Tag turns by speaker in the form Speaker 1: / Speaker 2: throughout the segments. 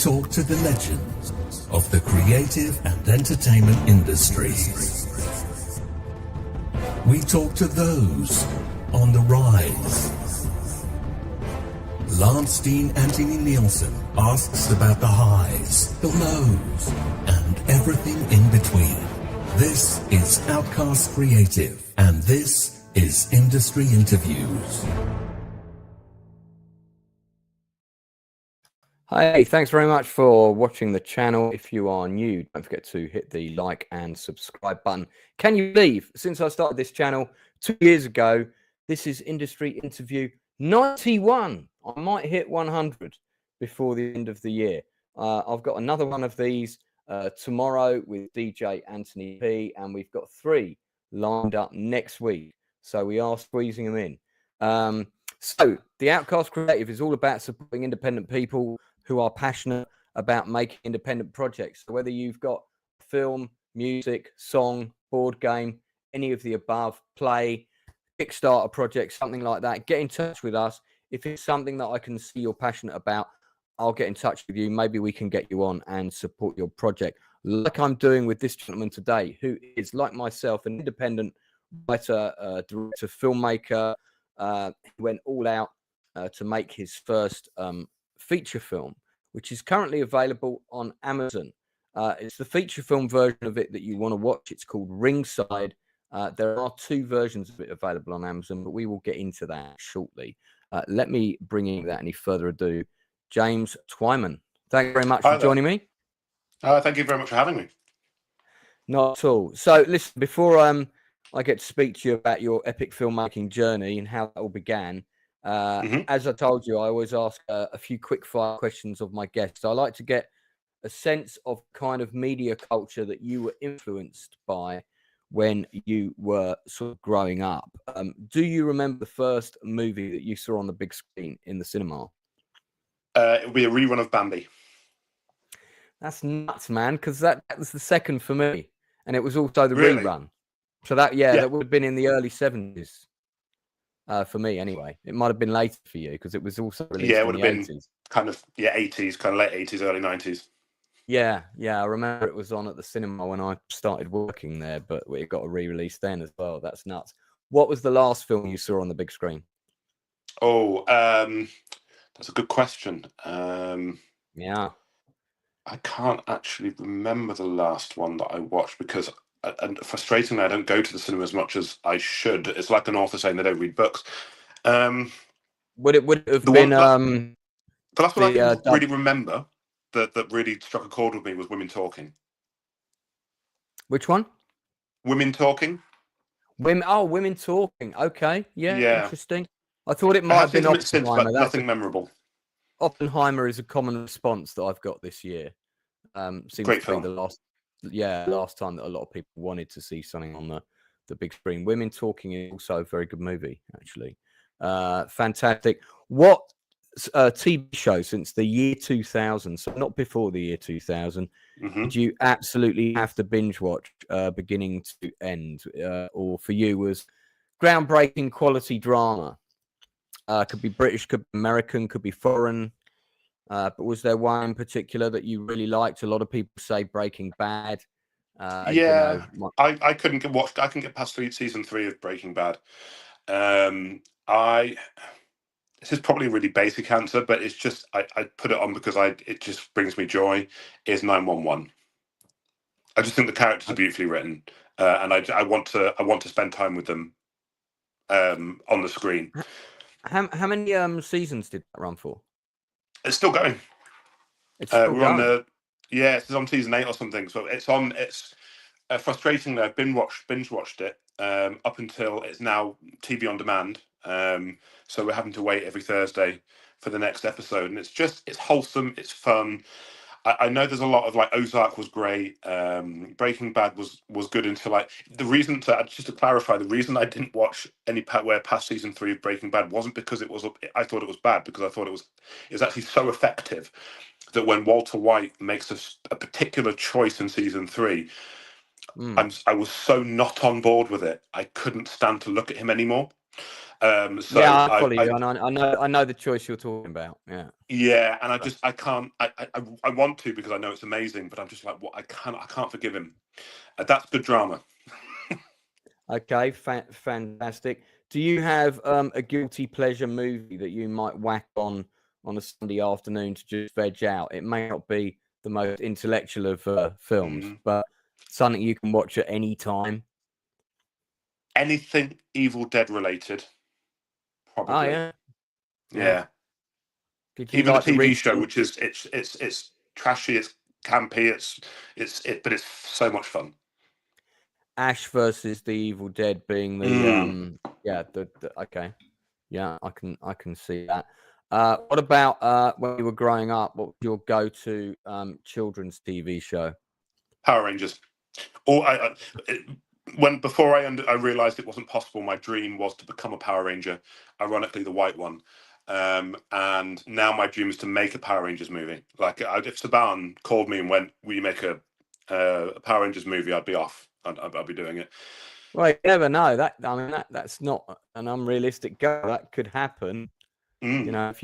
Speaker 1: talk to the legends of the creative and entertainment industries. We talk to those on the rise. Steen Anthony Nielsen asks about the highs, the lows, and everything in between. This is Outcast Creative, and this is Industry Interviews.
Speaker 2: Hey, thanks very much for watching the channel. If you are new, don't forget to hit the like and subscribe button. Can you believe, since I started this channel 2 years ago, this is Industry Interview 91. I might hit 100 before the end of the year. I've got another one of these tomorrow with DJ Anthony P, and we've got 3 lined up next week. So we are squeezing them in. So the Outcast Creative is all about supporting independent people who are passionate about making independent projects. So whether you've got film, music, song, board game, any of the above, play, Kickstarter project, something like that, get in touch with us. If it's something that I can see you're passionate about, I'll get in touch with you. Maybe we can get you on and support your project, like I'm doing with this gentleman today, who is, like myself, an independent writer, director, filmmaker. He went all out to make his first feature film, which is currently available on Amazon. It's the feature film version of it that you want to watch. It's called Ringside. There are 2 versions of it available on Amazon, but we will get into that shortly. Let me bring in, without any further ado, James Twyman. Thank you very much for joining me.
Speaker 3: Thank you very much for having me.
Speaker 2: Not at all. So listen, before I get to speak to you about your epic filmmaking journey and how that all began, as I told you, I always ask a few quick fire questions of my guests. I like to get a sense of kind of media culture that you were influenced by when you were sort of growing up. Do you remember the first movie that you saw on the big screen in the cinema?
Speaker 3: It would be a rerun of Bambi.
Speaker 2: That's nuts, man, because that was the second for me, and it was also the
Speaker 3: Really?
Speaker 2: rerun. So that that would have been in the early 70s for me anyway. It might have been later for you because it was also released
Speaker 3: it
Speaker 2: in
Speaker 3: would
Speaker 2: the
Speaker 3: have been
Speaker 2: 80s.
Speaker 3: kind of 80s, kind of late 80s, early 90s.
Speaker 2: Yeah, I remember it was on at the cinema when I started working there, but it got a re-release then as well. That's nuts. What was the last film you saw on the big screen?
Speaker 3: Oh, that's a good question.
Speaker 2: Yeah.
Speaker 3: I can't actually remember the last one that I watched because, and frustratingly, I don't go to the cinema as much as I should. It's like an author saying they don't read books.
Speaker 2: Would it have been
Speaker 3: the last one I can really remember that really struck a chord with me was Women Talking.
Speaker 2: Which one?
Speaker 3: Women Talking.
Speaker 2: Women Talking. Okay, yeah. Interesting. I thought it might have been Oppenheimer.
Speaker 3: Since, but nothing memorable.
Speaker 2: Oppenheimer is a common response that I've got this year. Seems
Speaker 3: Great
Speaker 2: to
Speaker 3: film.
Speaker 2: be the last time that a lot of people wanted to see something on the big screen. Women Talking is also a very good movie, actually. Fantastic. What TV show since the year 2000, so not before the year 2000, did you absolutely have to binge watch beginning to end, or for you was groundbreaking quality drama? Could be British, could be American, could be foreign. But was there one in particular that you really liked? A lot of people say Breaking Bad.
Speaker 3: I couldn't get watched. I couldn't get past season 3 of Breaking Bad. This is probably a really basic answer, but it's just I put it on because it just brings me joy. Is 911. I just think the characters are beautifully written, and I want to spend time with them on the screen.
Speaker 2: How many seasons did that run for?
Speaker 3: It's still going.
Speaker 2: It's still going.
Speaker 3: It's on season 8 or something. So it's on. It's frustratingly, I've binge watched it up until it's now TV on demand. So we're having to wait every Thursday for the next episode, and it's wholesome, it's fun. I know there's a lot of Ozark was great. Breaking Bad was good until just to clarify, the reason I didn't watch anywhere past season 3 of Breaking Bad wasn't because I thought it was bad, because I thought it was actually so effective that when Walter White makes a particular choice in season 3, I was so not on board with it, I couldn't stand to look at him anymore. So
Speaker 2: Yeah, I follow you, and I know the choice you're talking about. Yeah.
Speaker 3: Yeah, and I can't. I want to because I know it's amazing, but I'm just like, what? I can't forgive him. That's good drama.
Speaker 2: Okay, fantastic. Do you have a guilty pleasure movie that you might whack on a Sunday afternoon to just veg out? It may not be the most intellectual of films, but something you can watch at any time.
Speaker 3: Anything Evil Dead related, probably.
Speaker 2: Oh yeah,
Speaker 3: Yeah.
Speaker 2: Did you
Speaker 3: Even the
Speaker 2: like the
Speaker 3: TV show,
Speaker 2: recent
Speaker 3: which is it's trashy, it's campy, but it's so much fun.
Speaker 2: Ash versus the Evil Dead being the okay, yeah, I can see that. What about when you were growing up? What was your go-to children's TV show?
Speaker 3: Power Rangers. Or before I realized it wasn't possible, my dream was to become a Power Ranger. Ironically, the white one. And now my dream is to make a Power Rangers movie. Like if Saban called me and went, "Will you make a Power Rangers movie?" I'd be off. I'd be doing it.
Speaker 2: Well, you never know. That's not an unrealistic goal. That could happen. You know,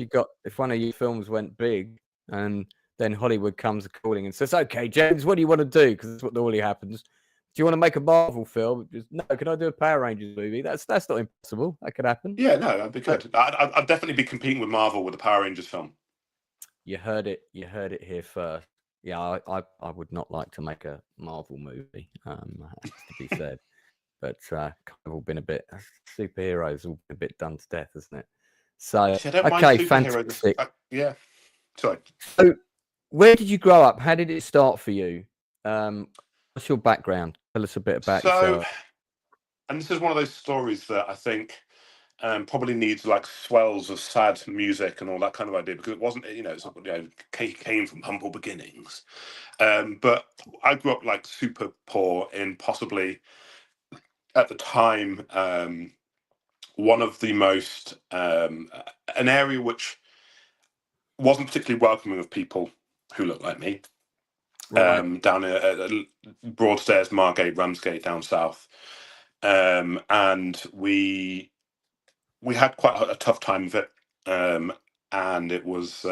Speaker 2: if one of your films went big, and then Hollywood comes calling and says, "Okay, James, what do you want to do?" Because that's what normally happens. Do you want to make a Marvel film? Just, no. Can I do a Power Rangers movie? That's not impossible. That could happen.
Speaker 3: Yeah, no, that'd be good. I'd definitely be competing with Marvel with the Power Rangers film.
Speaker 2: You heard it. You heard it here first. Yeah, I would not like to make a Marvel movie. Has to be said. But kind of all been a bit superheroes, all been a bit done to death, isn't it? So
Speaker 3: Actually, I don't
Speaker 2: okay,
Speaker 3: mind
Speaker 2: fantastic.
Speaker 3: Yeah, sorry.
Speaker 2: So, where did you grow up? How did it start for you? What's your background? Tell us a bit about yourself.
Speaker 3: And this is one of those stories that I think probably needs like swells of sad music and all that kind of idea, because it wasn't, came from humble beginnings. But I grew up like super poor in possibly at the time one of the most an area which wasn't particularly welcoming of people who looked like me.
Speaker 2: Right.
Speaker 3: Down at Broadstairs, Margate, Ramsgate, down south, and we had quite a tough time of it, and it was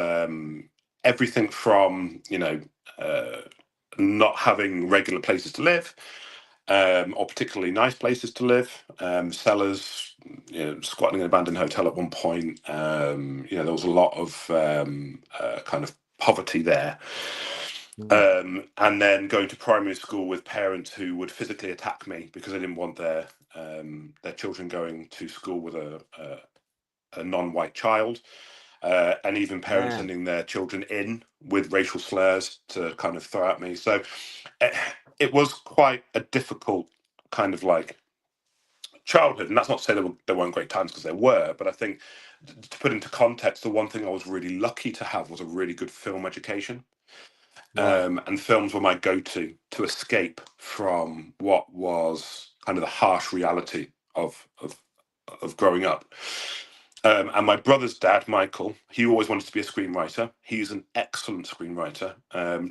Speaker 3: everything from not having regular places to live, or particularly nice places to live, cellars, squatting in an abandoned hotel at one point. There was a lot of kind of poverty there. And then going to primary school with parents who would physically attack me because they didn't want their children going to school with a non-white child, and even parents sending their children in with racial slurs to kind of throw at me. So it was quite a difficult kind of like childhood, and that's not to say there weren't great times, because there were, but I think to put into context, the one thing I was really lucky to have was a really good film education. And films were my go-to to escape from what was kind of the harsh reality of growing up. And my brother's dad, Michael, he always wanted to be a screenwriter. He's an excellent screenwriter.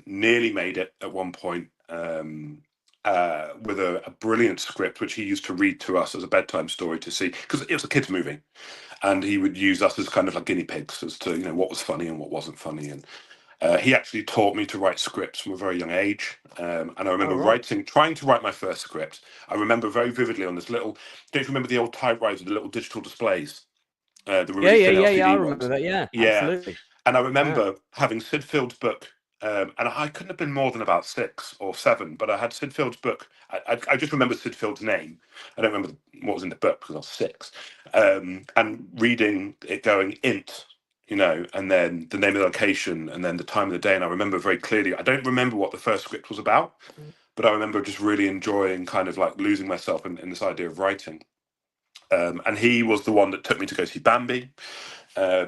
Speaker 3: Nearly made it at one point with a brilliant script, which he used to read to us as a bedtime story to see, because it was a kids' movie, and he would use us as kind of like guinea pigs as to what was funny and what wasn't funny. And he actually taught me to write scripts from a very young age. And I remember trying to write my first script. I remember very vividly on this little, don't you remember the old typewriter, the little digital displays? The really thin LCD
Speaker 2: I
Speaker 3: ones.
Speaker 2: remember that. Yeah, absolutely.
Speaker 3: And I remember having Sid Field's book, and I couldn't have been more than about 6 or 7, but I had Sid Field's book. I just remember Sid Field's name. I don't remember what was in the book because I was 6. And reading it going int, and then the name of the location, and then the time of the day. And I remember very clearly, I don't remember what the first script was about, but I remember just really enjoying kind of like losing myself in this idea of writing. And he was the one that took me to go see Bambi.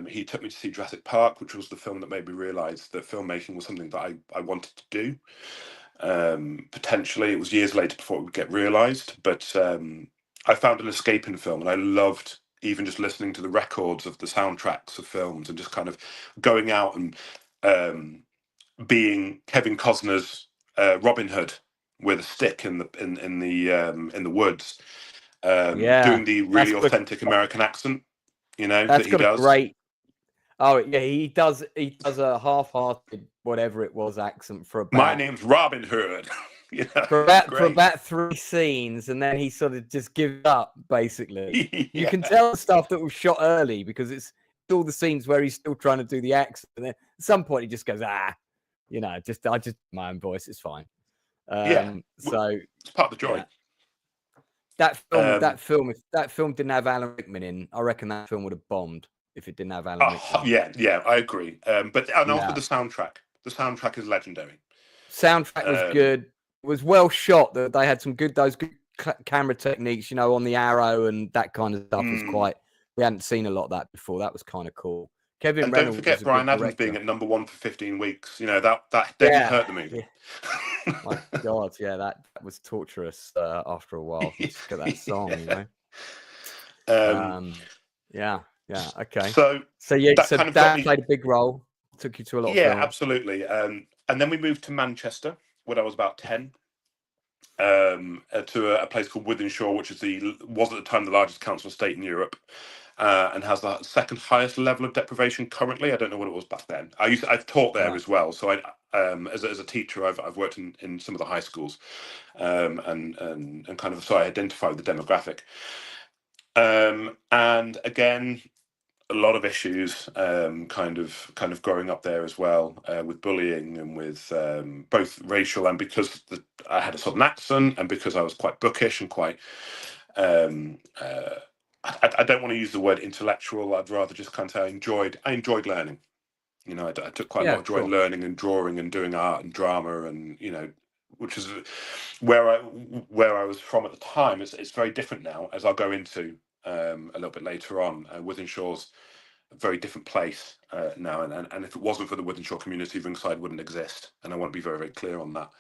Speaker 3: He took me to see Jurassic Park, which was the film that made me realise that filmmaking was something that I wanted to do. Potentially, it was years later before it would get realised, but I found an escape in film, and I loved even just listening to the records of the soundtracks of films, and just kind of going out and being Kevin Costner's Robin Hood with a stick in the woods. doing the really
Speaker 2: that's
Speaker 3: authentic American accent,
Speaker 2: that's
Speaker 3: that he
Speaker 2: got a
Speaker 3: does.
Speaker 2: great. Oh yeah, he does a half-hearted whatever it was accent for about.
Speaker 3: My name's Robin Hood.
Speaker 2: for about 3 scenes, and then he sort of just gives up. Basically, you can tell stuff that was shot early because it's all the scenes where he's still trying to do the accent, and then at some point he just goes, I just my own voice. It's fine. So
Speaker 3: it's part of the joy.
Speaker 2: Yeah. That film didn't have Alan Rickman in. I reckon that film would have bombed if it didn't have Alan Rickman.
Speaker 3: Yeah, I agree. But also the soundtrack. The soundtrack is legendary.
Speaker 2: Soundtrack was good. It was well shot. That they had those good camera techniques, on the arrow and that kind of stuff was quite. We hadn't seen a lot of that before. That was kind of cool. Kevin
Speaker 3: and
Speaker 2: Reynolds
Speaker 3: don't forget Bryan Adams being at #1 for 15 weeks. That didn't hurt the movie.
Speaker 2: Yeah. My God, yeah, that was torturous after a while. Just get that song, Yeah, okay.
Speaker 3: So
Speaker 2: that played a big role. Took you to a lot of films.
Speaker 3: Absolutely. And then we moved to Manchester when I was about 10. To a place called Wythenshawe, which was at the time the largest council estate in Europe, and has the second highest level of deprivation currently. I don't know what it was back then. I've taught there as well, so I as a teacher I've worked in some of the high schools, and kind of so I identify with the demographic. And again, a lot of issues, kind of growing up there as well, with bullying and with both racial and because I had a southern accent and because I was quite bookish and quite. I don't want to use the word intellectual. I'd rather just kind of say I enjoyed learning. I took quite a lot of joy in learning and drawing and doing art and drama and which is where I was from at the time. It's very different now, as I'll go into a little bit later on. Wythenshawe's a very different place now, and if it wasn't for the Wythenshawe community, Ringside wouldn't exist, and I want to be very, very clear on that.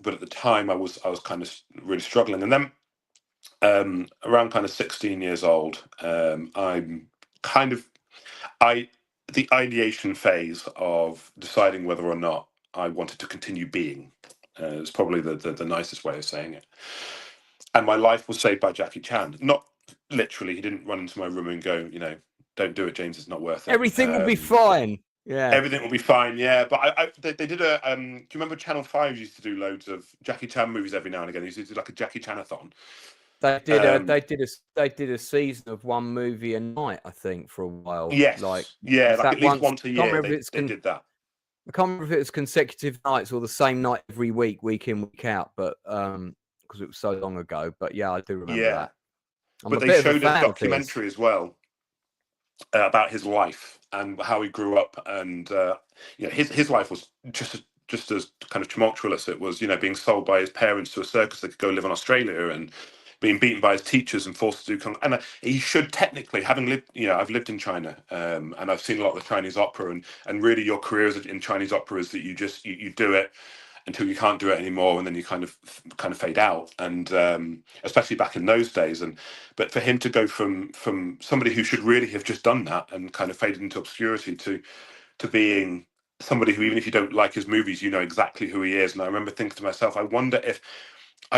Speaker 3: But at the time, I was kind of really struggling, and then around kind of 16 years old, I'm kind of the ideation phase of deciding whether or not I wanted to continue being. It's probably the nicest way of saying it. And my life was saved by Jackie Chan. Not literally, he didn't run into my room and go, don't do it, James. It's not worth it.
Speaker 2: Everything will be fine. Yeah,
Speaker 3: everything will be fine. Yeah, but they did a. Do you remember Channel 5 used to do loads of Jackie Chan movies every now and again? They used to do like a Jackie Chan-a-thon.
Speaker 2: They did a season of one movie a night, I think, for a while.
Speaker 3: Yes, like at least once a year they did that.
Speaker 2: I can't remember if it was consecutive nights or the same night every week in, week out, but because it was so long ago. But yeah, I do remember that.
Speaker 3: But they showed a documentary as well about his life and how he grew up, and his life was just as kind of tumultuous. It was being sold by his parents to a circus that could go live in Australia and being beaten by his teachers and forced to do and he should technically, having lived, I've lived in China, and I've seen a lot of the Chinese opera, and really your career in Chinese opera is that you just you do it until you can't do it anymore, and then you kind of fade out, and especially back in those days. But for him to go from somebody who should really have just done that and kind of faded into obscurity to being somebody who, even if you don't like his movies, you know exactly who he is. And I remember thinking to myself, I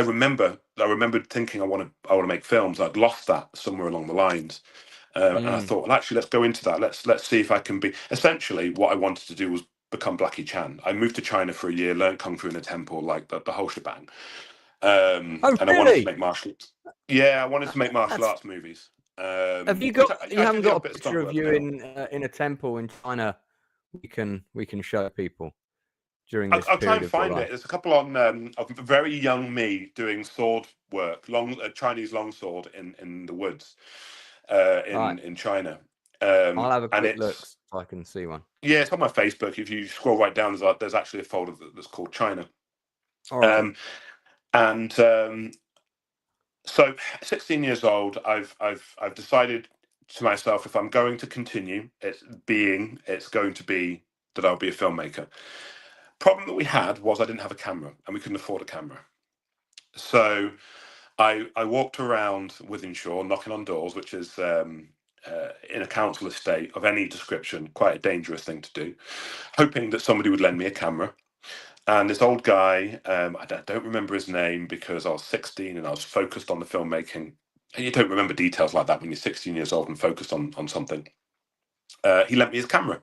Speaker 3: remembered thinking I want to make films. I'd lost that somewhere along the lines, and I thought, well, actually, let's go into that. Let's see if I can be. Essentially, what I wanted to do was become Blackie Chan. I moved to China for a year, learned kung fu in a temple, like the whole shebang. And I wanted to make martial. Yeah, I wanted to make martial arts movies.
Speaker 2: Have you got? You haven't got a picture of you in a temple in China. We can show people.
Speaker 3: I'll try and find it. There's a couple on of very young me doing sword work, Chinese longsword in the woods in China.
Speaker 2: I'll have a quick look so I can see one.
Speaker 3: Yeah, it's on my Facebook. If you scroll right down, there's actually a folder that's called China.
Speaker 2: All right.
Speaker 3: So 16 years old, I've decided to myself, if I'm going to continue, it's going to be that I'll be a filmmaker. Problem that we had was I didn't have a camera, and we couldn't afford a camera. So I walked around Wythenshawe knocking on doors, which is in a council estate of any description, quite a dangerous thing to do, hoping that somebody would lend me a camera. And this old guy, I don't remember his name because I was 16 and I was focused on the filmmaking. And you don't remember details like that when you're 16 years old and focused on something. He lent me his camera,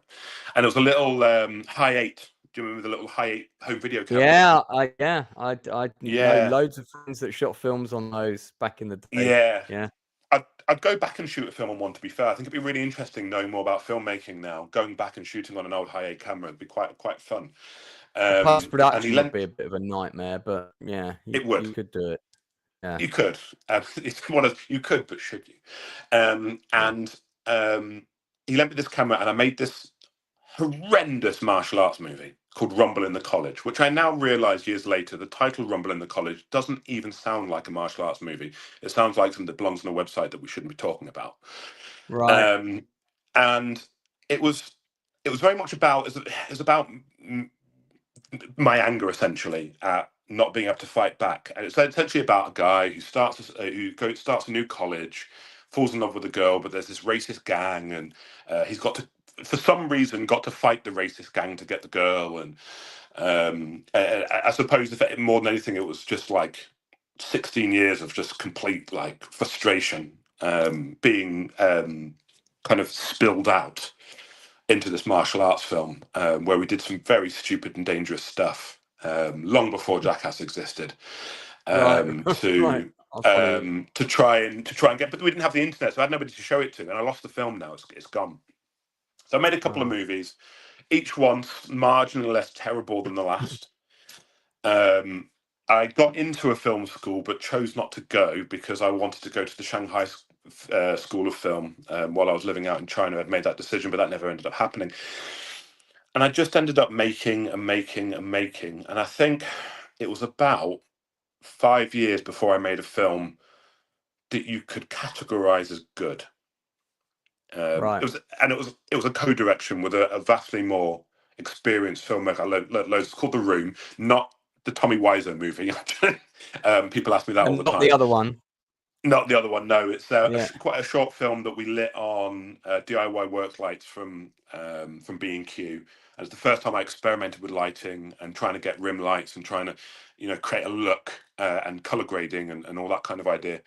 Speaker 3: and it was a little high 8. Do you remember the little high 8 home video camera?
Speaker 2: I know
Speaker 3: Yeah,
Speaker 2: loads of friends that shot films on those back in the day.
Speaker 3: yeah.
Speaker 2: Yeah.
Speaker 3: I'd go back and shoot a film on one, to be fair. I think it'd be really interesting knowing more about filmmaking now. Going back and shooting on an old high 8 camera would be quite fun.
Speaker 2: Post
Speaker 3: And he
Speaker 2: production would
Speaker 3: lent
Speaker 2: be a bit of a nightmare, but yeah,
Speaker 3: it would.
Speaker 2: you could do it. Yeah.
Speaker 3: You could. It's one of you could, but should you? And he lent me this camera, and I made this horrendous martial arts movie called Rumble in the College, which I now realise years later, the title Rumble in the College doesn't even sound like a martial arts movie. It sounds like something that belongs on a website that we shouldn't be talking about.
Speaker 2: Right.
Speaker 3: And it was very much about my anger, essentially, at not being able to fight back. And it's essentially about a guy who starts a new college, falls in love with a girl, but there's this racist gang, and he's got to, for some reason, got to fight the racist gang to get the girl. And I suppose, if more than anything, it was just like 16 years of just complete like frustration being kind of spilled out into this martial arts film, where we did some very stupid and dangerous stuff long before Jackass existed.
Speaker 2: Right.
Speaker 3: To try and get, but we didn't have the internet, so I had nobody to show it to, and I lost the film. Now it's gone. So I made a couple of movies, each one marginally less terrible than the last. I got into a film school but chose not to go because I wanted to go to the Shanghai School of Film while I was living out in China. I'd made that decision, but that never ended up happening. And I just ended up making. And I think it was about 5 years before I made a film that you could categorize as good.
Speaker 2: Right.
Speaker 3: It was a co-direction with a vastly more experienced filmmaker. It's called The Room, not the Tommy Wiseau movie. People ask me that all the time.
Speaker 2: Not the other one.
Speaker 3: Not the other one. No, it's quite a short film that we lit on DIY work lights from B&Q. And it's the first time I experimented with lighting and trying to get rim lights and trying to, create a look and color grading and all that kind of idea.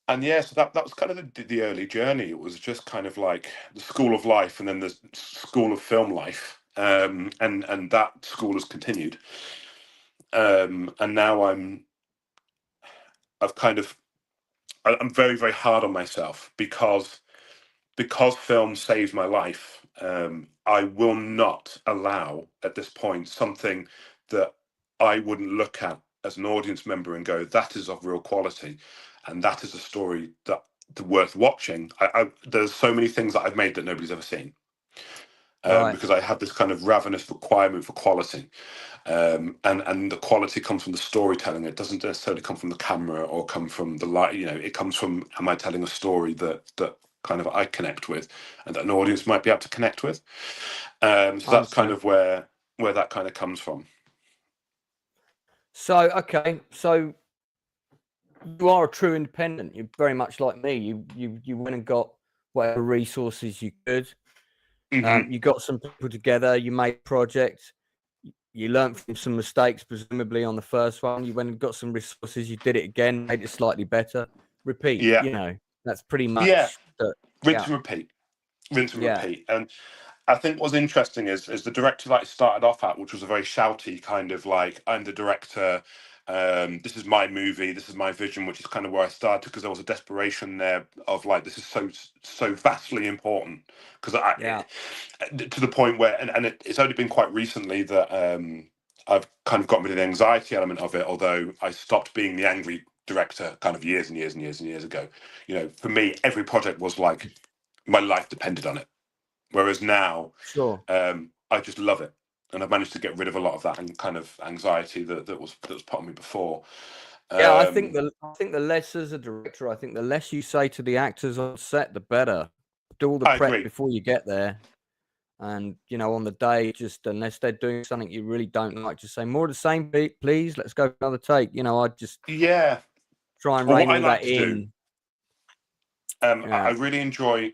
Speaker 3: And yeah, so that was kind of the early journey. It was just kind of like the school of life and then the school of film life. And that school has continued. And now I'm very, very hard on myself because film saved my life. I will not allow at this point something that I wouldn't look at as an audience member and go, that is of real quality, and that is a story that's worth watching. There's so many things that I've made that nobody's ever seen. Because I have this kind of ravenous requirement for quality, and the quality comes from the storytelling. It doesn't necessarily come from the camera or come from the light. It comes from, am I telling a story that kind of I connect with, and that an audience might be able to connect with. So that's kind of where that kind of comes from.
Speaker 2: So so you are a true independent. You're very much like me. You went and got whatever resources you could.
Speaker 3: Mm-hmm.
Speaker 2: You got some people together, you made projects, you learned from some mistakes, presumably on the first one. You went and got some resources, you did it again, made it slightly better. Repeat.
Speaker 3: Yeah.
Speaker 2: That's pretty much
Speaker 3: rinse and repeat. And I think what's interesting is the director that I started off at, which was a very shouty kind of like, I'm the director, this is my movie, this is my vision, which is kind of where I started, because there was a desperation there of like, this is so vastly important, because to the point where, and it's only been quite recently that I've kind of gotten rid of the anxiety element of it, although I stopped being the angry director kind of years and years and years and years ago. For me, every project was like my life depended on it. Whereas now, I just love it, and I've managed to get rid of a lot of that and kind of anxiety that was part of me before.
Speaker 2: I think the less as a director, I think the less you say to the actors on set, the better. Do all the prep before you get there, and on the day, just unless they're doing something you really don't like, just say more of the same, please. Let's go for another take. I just try and rein all that in.
Speaker 3: I really enjoy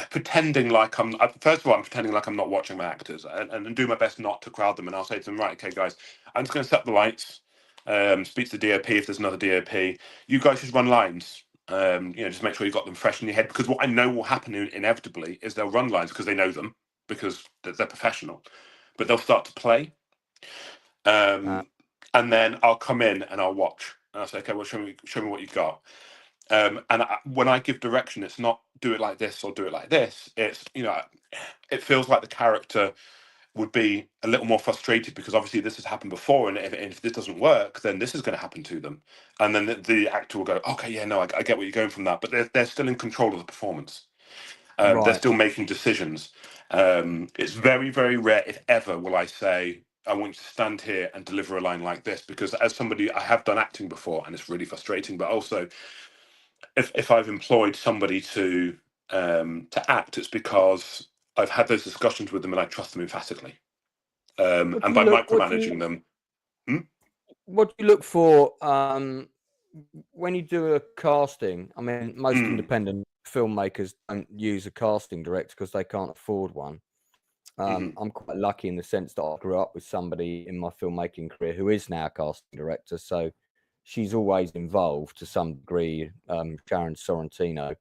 Speaker 3: pretending like first of all, I'm pretending like I'm not watching my actors, and do my best not to crowd them. And I'll say to them, right, okay, guys, I'm just going to set up the lights, speak to the DOP if there's another DOP. You guys just run lines. Just make sure you've got them fresh in your head, because what I know will happen inevitably is they'll run lines because they know them, because they're professional, but they'll start to play. And then I'll come in and I'll watch, and I'll say, okay, well, show me what you got. When I give direction, it's not do it like this or do it like this. It's, it feels like the character would be a little more frustrated, because obviously this has happened before, and if this doesn't work, then this is going to happen to them. And then the actor will go, okay, yeah, no, I get where you're going from that, but they're still in control of the performance. They're still making decisions. It's very, very rare, if ever, will I say, I want you to stand here and deliver a line like this, because as somebody, I have done acting before, and it's really frustrating. But also, if I've employed somebody to act, it's because I've had those discussions with them and I trust them emphatically. And by micromanaging them.
Speaker 2: What do you look for when you do a casting? I mean, most independent filmmakers don't use a casting director because they can't afford one. I'm quite lucky in the sense that I grew up with somebody in my filmmaking career who is now a casting director, so she's always involved to some degree, Sharon Sorrentino.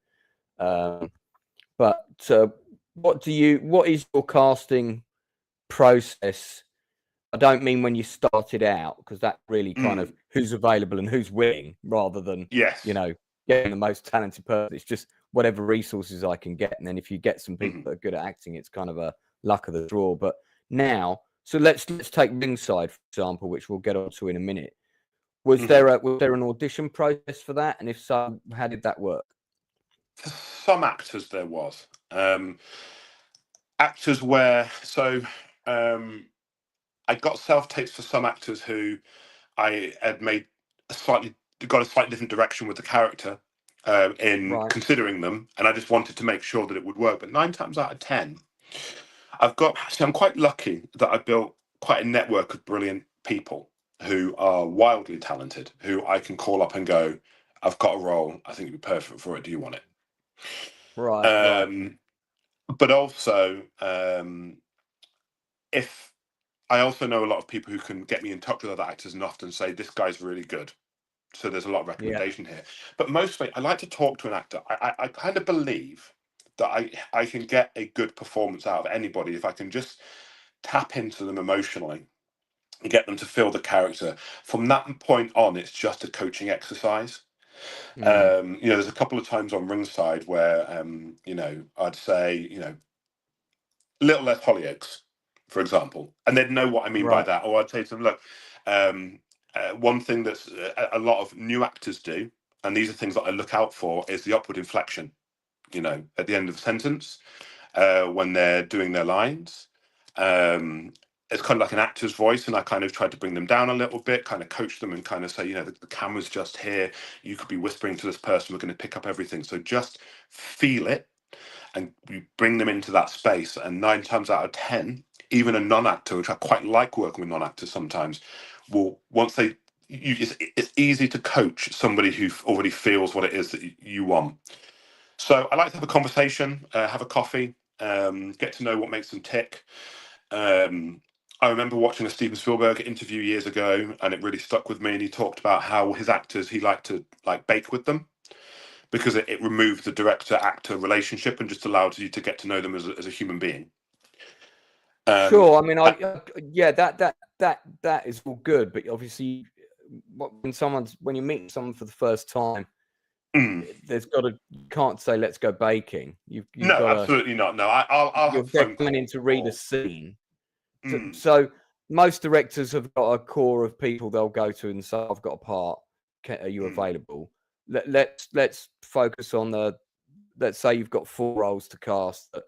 Speaker 2: But what is your casting process? I don't mean when you started out, because that really kind of who's available and who's willing, rather than getting the most talented person. It's just whatever resources I can get, and then if you get some people that are good at acting, it's kind of a luck of the draw. But now, so let's take Ringside, for example, which we'll get onto in a minute. Was there an audition process for that, and if so, how did that work?
Speaker 3: For some actors, there was actors where I got self-tapes for some actors who I had got a slightly different direction with the character in considering them, and I just wanted to make sure that it would work. But 9 times out of 10, I'm quite lucky that I built quite a network of brilliant people who are wildly talented, who I can call up and go, I've got a role, I think you'd be perfect for it, do you want it?
Speaker 2: Right.
Speaker 3: But also, if I also know a lot of people who can get me in touch with other actors and often say, this guy's really good. So there's a lot of recommendation here. But mostly, I like to talk to an actor. I kind of believe that I can get a good performance out of anybody if I can just tap into them emotionally and get them to feel the character. From that point on, it's just a coaching exercise. There's a couple of times on Ringside where, I'd say, a little less Hollyoaks, for example, and they'd know what I mean by that. Or I'd say to them, look, one thing that's a lot of new actors do, and these are things that I look out for, is the upward inflection, at the end of the sentence, when they're doing their lines. It's kind of like an actor's voice, and I kind of tried to bring them down a little bit, kind of coach them and kind of say, the camera's just here. You could be whispering to this person. We're going to pick up everything. So just feel it, and you bring them into that space. And 9 times out of 10, even a non-actor, which I quite like working with non-actors sometimes, will, once it's easy to coach somebody who already feels what it is that you want. So I like to have a conversation, have a coffee, get to know what makes them tick. I remember watching a Steven Spielberg interview years ago, and it really stuck with me. And he talked about how his actors, he liked to bake with them, because it removed the director-actor relationship and just allowed you to get to know them as a human being.
Speaker 2: Sure. I mean, that is all good, but obviously, when you meet someone for the first time, you can't say let's go baking.
Speaker 3: Absolutely not. No, I'll have phone calls
Speaker 2: in to read a scene. So most directors have got a core of people they'll go to and say, I've got a part. Are you available? Let's focus on let's say you've got 4 roles to cast that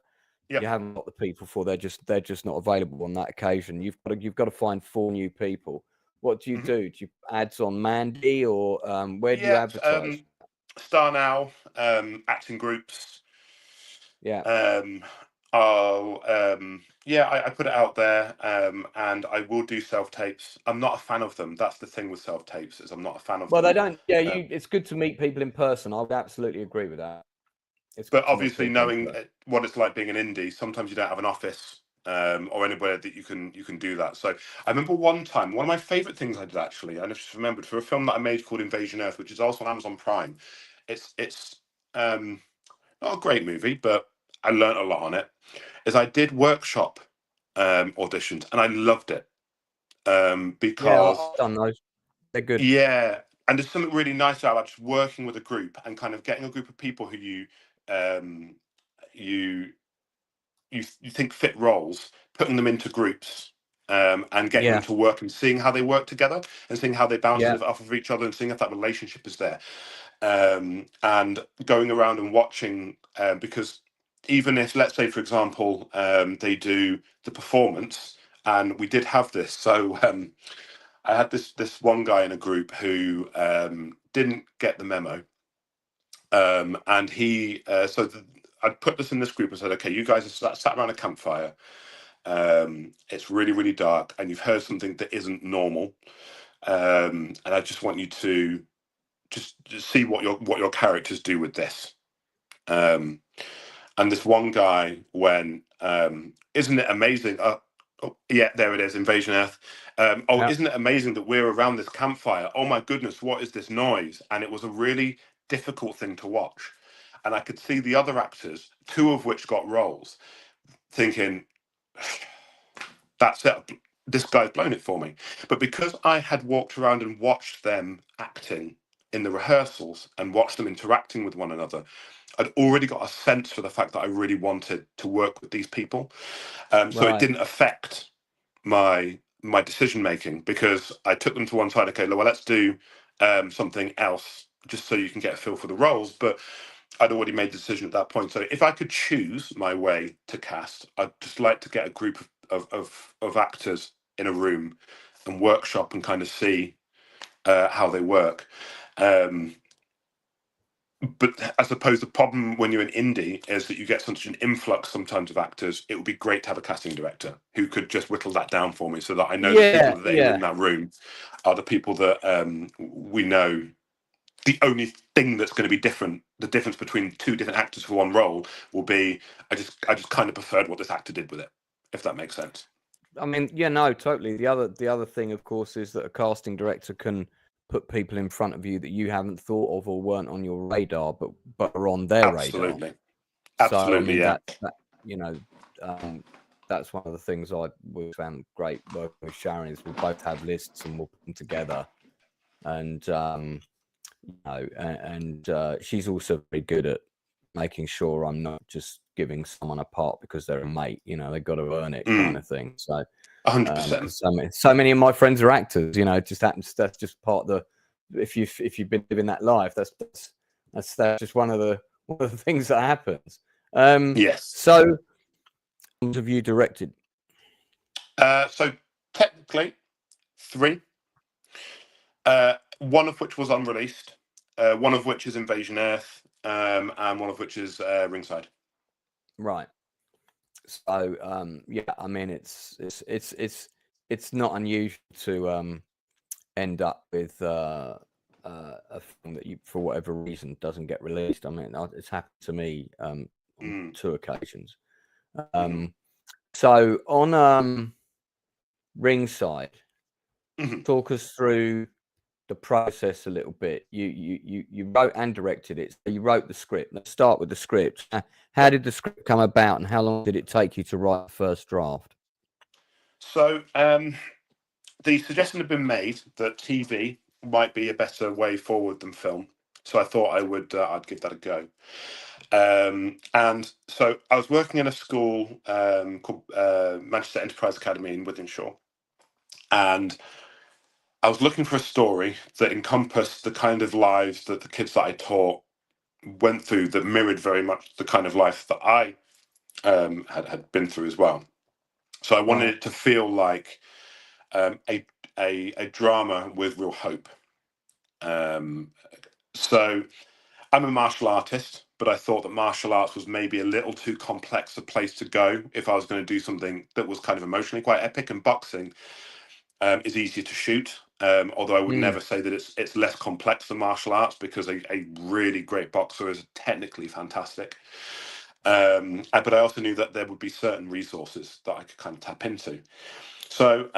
Speaker 2: you haven't got the people for. They're just not available on that occasion. You've got to find 4 new people. What do you do? Do you ads on Mandy, or where do you advertise?
Speaker 3: Star Now, acting groups. I put it out there, and I will do self-tapes. I'm not a fan of them. That's the thing with self-tapes, is I'm not a fan of them.
Speaker 2: Well, they don't. It's good to meet people in person. I would absolutely agree with that. It's
Speaker 3: But
Speaker 2: good to meet
Speaker 3: obviously,
Speaker 2: people in
Speaker 3: knowing
Speaker 2: person.
Speaker 3: what it's like being an indie, sometimes you don't have an office or anywhere that you can do that. So I remember one time, one of my favourite things I did actually, I just remembered for a film that I made called Invasion Earth, which is also on Amazon Prime. It's not a great movie, but I learnt a lot on it. Is I did workshop auditions and I loved it
Speaker 2: Yeah,
Speaker 3: because
Speaker 2: I've done those. They're good.
Speaker 3: yeah, and there's something really nice about just working with a group and kind of getting a group of people who um, you you think fit roles, putting them into groups, and getting them
Speaker 2: Yeah,
Speaker 3: to work and seeing how they work together and seeing how they bounce
Speaker 2: yeah,
Speaker 3: off of each other and seeing if that relationship is there. And going around and watching, because even if, let's say, for example, they do the performance, and we did have this. So I had this one guy in a group who didn't get the memo, and he I put this in this group and said, okay, you guys are sat around a campfire. It's really, really dark, and you've heard something that isn't normal. And I just want you to just see what your characters do with this. Um, and this one guy went, isn't it amazing? Oh, yeah, there it is, Invasion Earth. Oh,
Speaker 2: yeah.
Speaker 3: isn't it amazing that we're around this campfire? Oh my goodness, what is this noise? And it was a really difficult thing to watch. And I could see the other actors, two of which got roles, thinking, that's it. This guy's blown it for me. But because I had walked around and watched them acting in the rehearsals and watched them interacting with one another, I'd already got a sense for the fact that I really wanted to work with these people. So it
Speaker 2: Right.
Speaker 3: didn't affect my decision making because I took them to one side. Okay, well, let's do something else just so you can get a feel for the roles. But I'd already made the decision at that point. So if I could choose my way to cast, I'd just like to get a group of actors in a room and workshop and kind of see how they work. But I suppose the problem when you're an indie is that you get such an influx sometimes of actors. It would be great to have a casting director who could just whittle that down for me so that I know the people
Speaker 2: Yeah,
Speaker 3: that are in
Speaker 2: yeah.
Speaker 3: that room are the people that we know. The only thing that's going to be different, the difference between two different actors for one role, will be I just kind of preferred what this actor did with it, if that makes sense.
Speaker 2: I mean, yeah, no, totally. The other thing, of course, is that a casting director can put people in front of you that you haven't thought of or weren't on your radar, but are on their radar.
Speaker 3: Absolutely,
Speaker 2: So, I
Speaker 3: absolutely,
Speaker 2: mean,
Speaker 3: yeah.
Speaker 2: that you know, that's one of the things I found great working with Sharon is we'll both have lists and we'll put them together, and she's also very good at making sure I'm not just giving someone a part because they're a mate. They've got to earn it, kind of thing. So.
Speaker 3: 100%.
Speaker 2: Because so many of my friends are actors, it just happens. That's just part of the. If you've been living that life, that's just one of the things that happens.
Speaker 3: Yes.
Speaker 2: So, what have you directed?
Speaker 3: So technically, 3. One of which was unreleased. One of which is Invasion Earth, and one of which is Ringside.
Speaker 2: Right. So, yeah, I mean, it's not unusual to end up with a film that for whatever reason doesn't get released. I mean, it's happened to me on 2 occasions. So on Ringside, talk us through the process a little bit. You wrote and directed it. So you wrote the script. Let's start with the script. How did the script come about, and how long did it take you to write the first draft?
Speaker 3: So the suggestion had been made that TV might be a better way forward than film. So I thought I'd give that a go. And so I was working in a school called Manchester Enterprise Academy in Wythenshawe, and I was looking for a story that encompassed the kind of lives that the kids that I taught went through, that mirrored very much the kind of life that I had been through as well. So I wanted it to feel like a drama with real hope. So I'm a martial artist, but I thought that martial arts was maybe a little too complex a place to go if I was going to do something that was kind of emotionally quite epic. And boxing is easier to shoot, Although I would never say that it's less complex than martial arts, because a really great boxer is technically fantastic. But I also knew that there would be certain resources that I could kind of tap into. So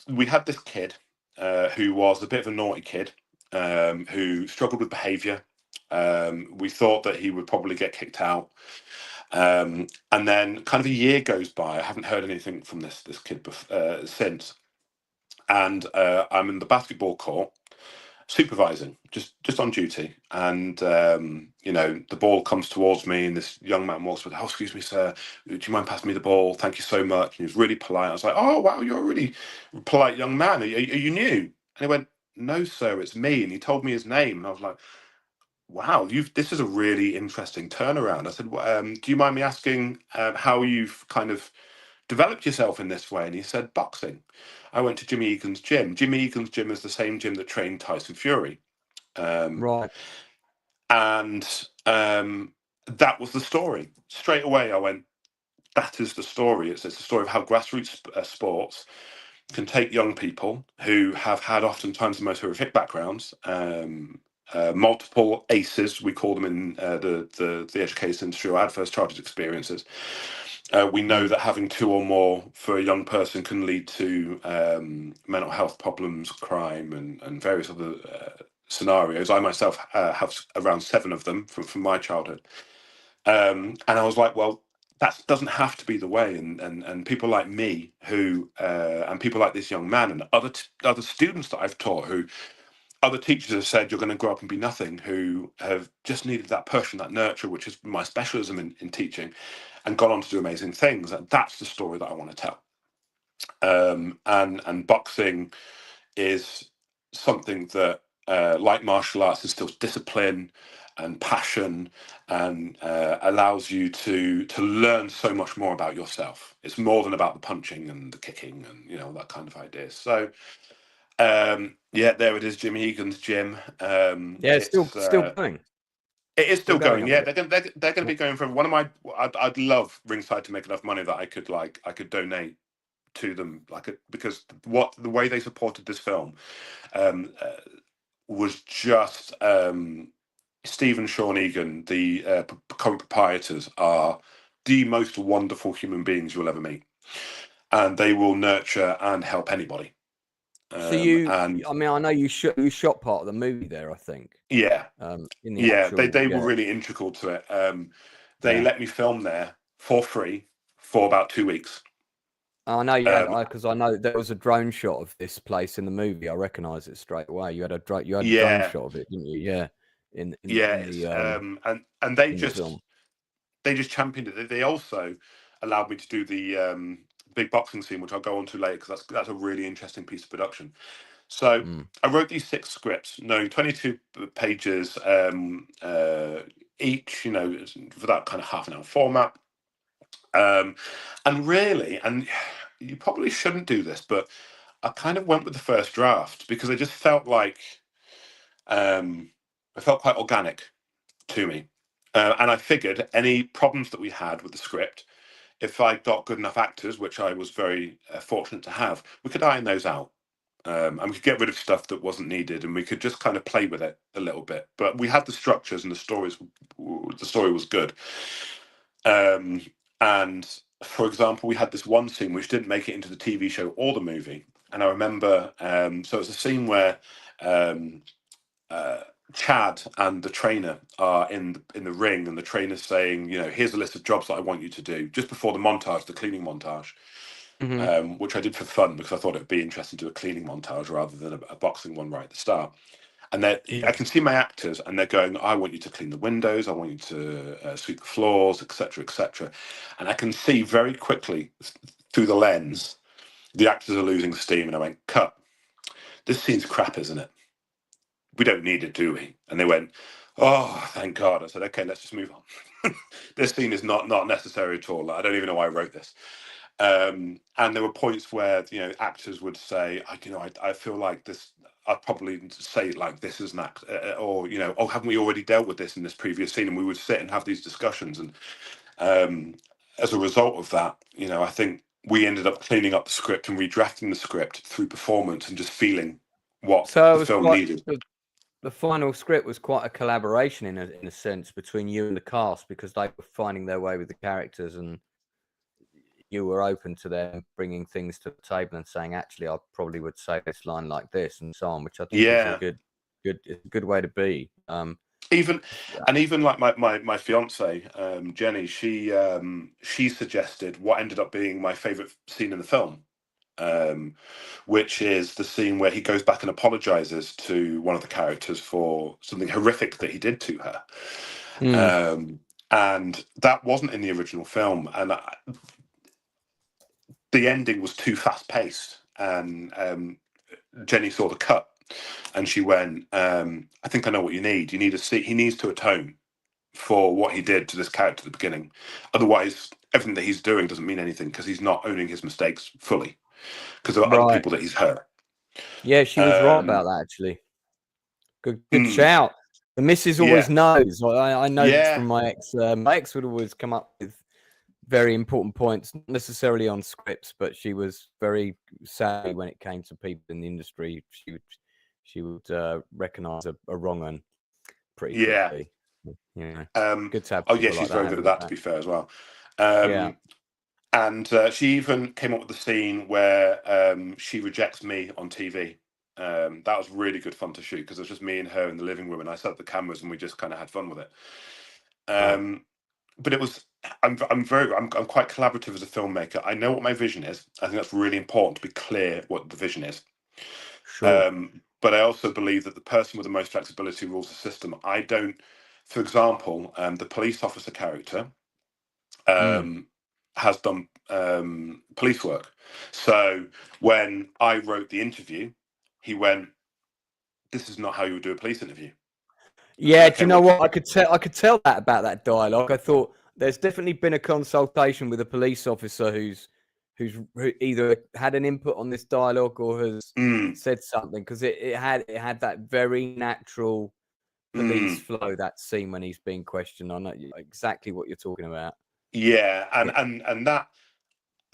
Speaker 3: we had this kid who was a bit of a naughty kid, who struggled with behaviour. We thought that he would probably get kicked out. And then kind of a year goes by. I haven't heard anything from this kid since. And I'm in the basketball court supervising, just on duty, and the ball comes towards me, and this young man walks with, "Oh, excuse me, sir, do you mind passing me the ball? Thank you so much." And he was really polite. I was like, "Oh, wow, you're a really polite young man. Are you new?" And he went, "No, sir, it's me." And he told me his name, and I was like, "Wow, this is a really interesting turnaround." I said, "Do you mind me asking how you've kind of developed yourself in this way?" And he said, "Boxing. I went to Jimmy Egan's gym." Jimmy Egan's gym is the same gym that trained Tyson Fury.
Speaker 2: Right.
Speaker 3: And that was the story. Straight away, I went, that is the story. It's the story of how grassroots sports can take young people who have had oftentimes the most horrific backgrounds, multiple ACEs, we call them in the education industry, or adverse childhood experiences. We know that having two or more for a young person can lead to mental health problems, crime, and various other scenarios. I myself have around 7 of them from my childhood. And I was like, well, that doesn't have to be the way. And people like me who, and people like this young man, and other students that I've taught, who other teachers have said, "You're going to grow up and be nothing," who have just needed that push and that nurture, which is my specialism in teaching, and gone on to do amazing things. And that's the story that I want to tell. And boxing is something that, like martial arts, instills discipline and passion, and allows you to learn so much more about yourself. It's more than about the punching and the kicking and that kind of idea. So there it is, Jimmy Egan's gym.
Speaker 2: It's still going.
Speaker 3: It is still going. Yeah,
Speaker 2: there.
Speaker 3: they're going to be going for one of my. I'd love Ringside to make enough money that I could donate to them, because the way they supported this film was just Steve and Sean Egan, the current proprietors, are the most wonderful human beings you'll ever meet, and they will nurture and help anybody.
Speaker 2: So I know you shot part of the movie there, I think.
Speaker 3: Yeah. They were really integral to it. They let me film there for free for about 2 weeks.
Speaker 2: I know you had, because I know there was a drone shot of this place in the movie. I recognise it straight away. You had a drone shot of it, didn't you? Yeah. And they just championed it. They also allowed me to do the big boxing scene, which I'll go on to later, because that's a really interesting piece of production. So I wrote these 6 scripts, 22 pages each, for that kind of half an hour format. And you probably shouldn't do this, but I kind of went with the first draft because I just felt like it felt quite organic to me. And I figured any problems that we had with the script, if I got good enough actors, which I was very fortunate to have, we could iron those out. And we could get rid of stuff that wasn't needed, and we could just kind of play with it a little bit. But we had the structures, and the story was good. And for example, we had this one scene which didn't make it into the TV show or the movie. And I remember, so it's a scene where Chad and the trainer are in the ring, and the trainer's saying, "Here's a list of jobs that I want you to do," just before the cleaning montage. Which I did for fun, because I thought it would be interesting to do a cleaning montage rather than a boxing one right at the start. And I can see my actors, and they're going, "I want you to clean the windows, I want you to sweep the floors, etc., etc." And I can see very quickly through the lens, the actors are losing steam, and I went, "Cut. This scene's crap, isn't it? We don't need it, do we?" And they went, "Oh, thank God." I said, "Okay, let's just move on." This scene is not necessary at all. I don't even know why I wrote this. And there were points where actors would say, I feel like this, I'd probably say it like this as an act, or "Oh, haven't we already dealt with this in this previous scene?" And we would sit and have these discussions. And as a result of that, I think we ended up cleaning up the script and redrafting the script through performance and just feeling
Speaker 3: what
Speaker 2: So it
Speaker 3: the
Speaker 2: was
Speaker 3: film
Speaker 2: quite
Speaker 3: needed.
Speaker 2: the final script was quite a collaboration in a sense between you and the cast, because they were finding their way with the characters, and you were open to them bringing things to the table and saying, actually, I probably would say this line like this and so on, which I think is a
Speaker 3: Yeah.
Speaker 2: good way to be.
Speaker 3: Even like my fiance Jenny, she suggested what ended up being my favorite scene in the film, which is the scene where he goes back and apologizes to one of the characters for something horrific that he did to her. And that wasn't in the original film, and the ending was too fast paced, and Jenny saw the cut and she went, I think I know what you need. You need to see, he needs to atone for what he did to this character at the beginning. Otherwise, everything that he's doing doesn't mean anything, because he's not owning his mistakes fully, because there are other people that he's hurt.
Speaker 2: Yeah, she was right about that, actually. Good shout. The missus always knows. I know this from my ex. My ex would always come up with very important points, not necessarily on scripts, but she was very savvy when it came to people in the industry. She would recognize a wrong one pretty quickly. Yeah. Good to have.
Speaker 3: Oh yeah, she's
Speaker 2: like
Speaker 3: very good at that, to be fair, as well. And she even came up with the scene where she rejects me on TV. That was really good fun to shoot, because it was just me and her in the living room, and I set up the cameras and we just kind of had fun with it. But it was, I'm quite collaborative as a filmmaker. I know what my vision is. I think that's really important, to be clear what the vision is.
Speaker 2: Sure.
Speaker 3: But I also believe that the person with the most flexibility rules the system. I don't, for example, the police officer character has done police work. So when I wrote the interview, he went, "This is not how you would do a police interview."
Speaker 2: Yeah, do you know what? I could tell that about that dialogue. I thought there's definitely been a consultation with a police officer who either had an input on this dialogue or has said something, because it had that very natural police flow, that scene when he's being questioned. I know exactly what you're talking about.
Speaker 3: Yeah, and that,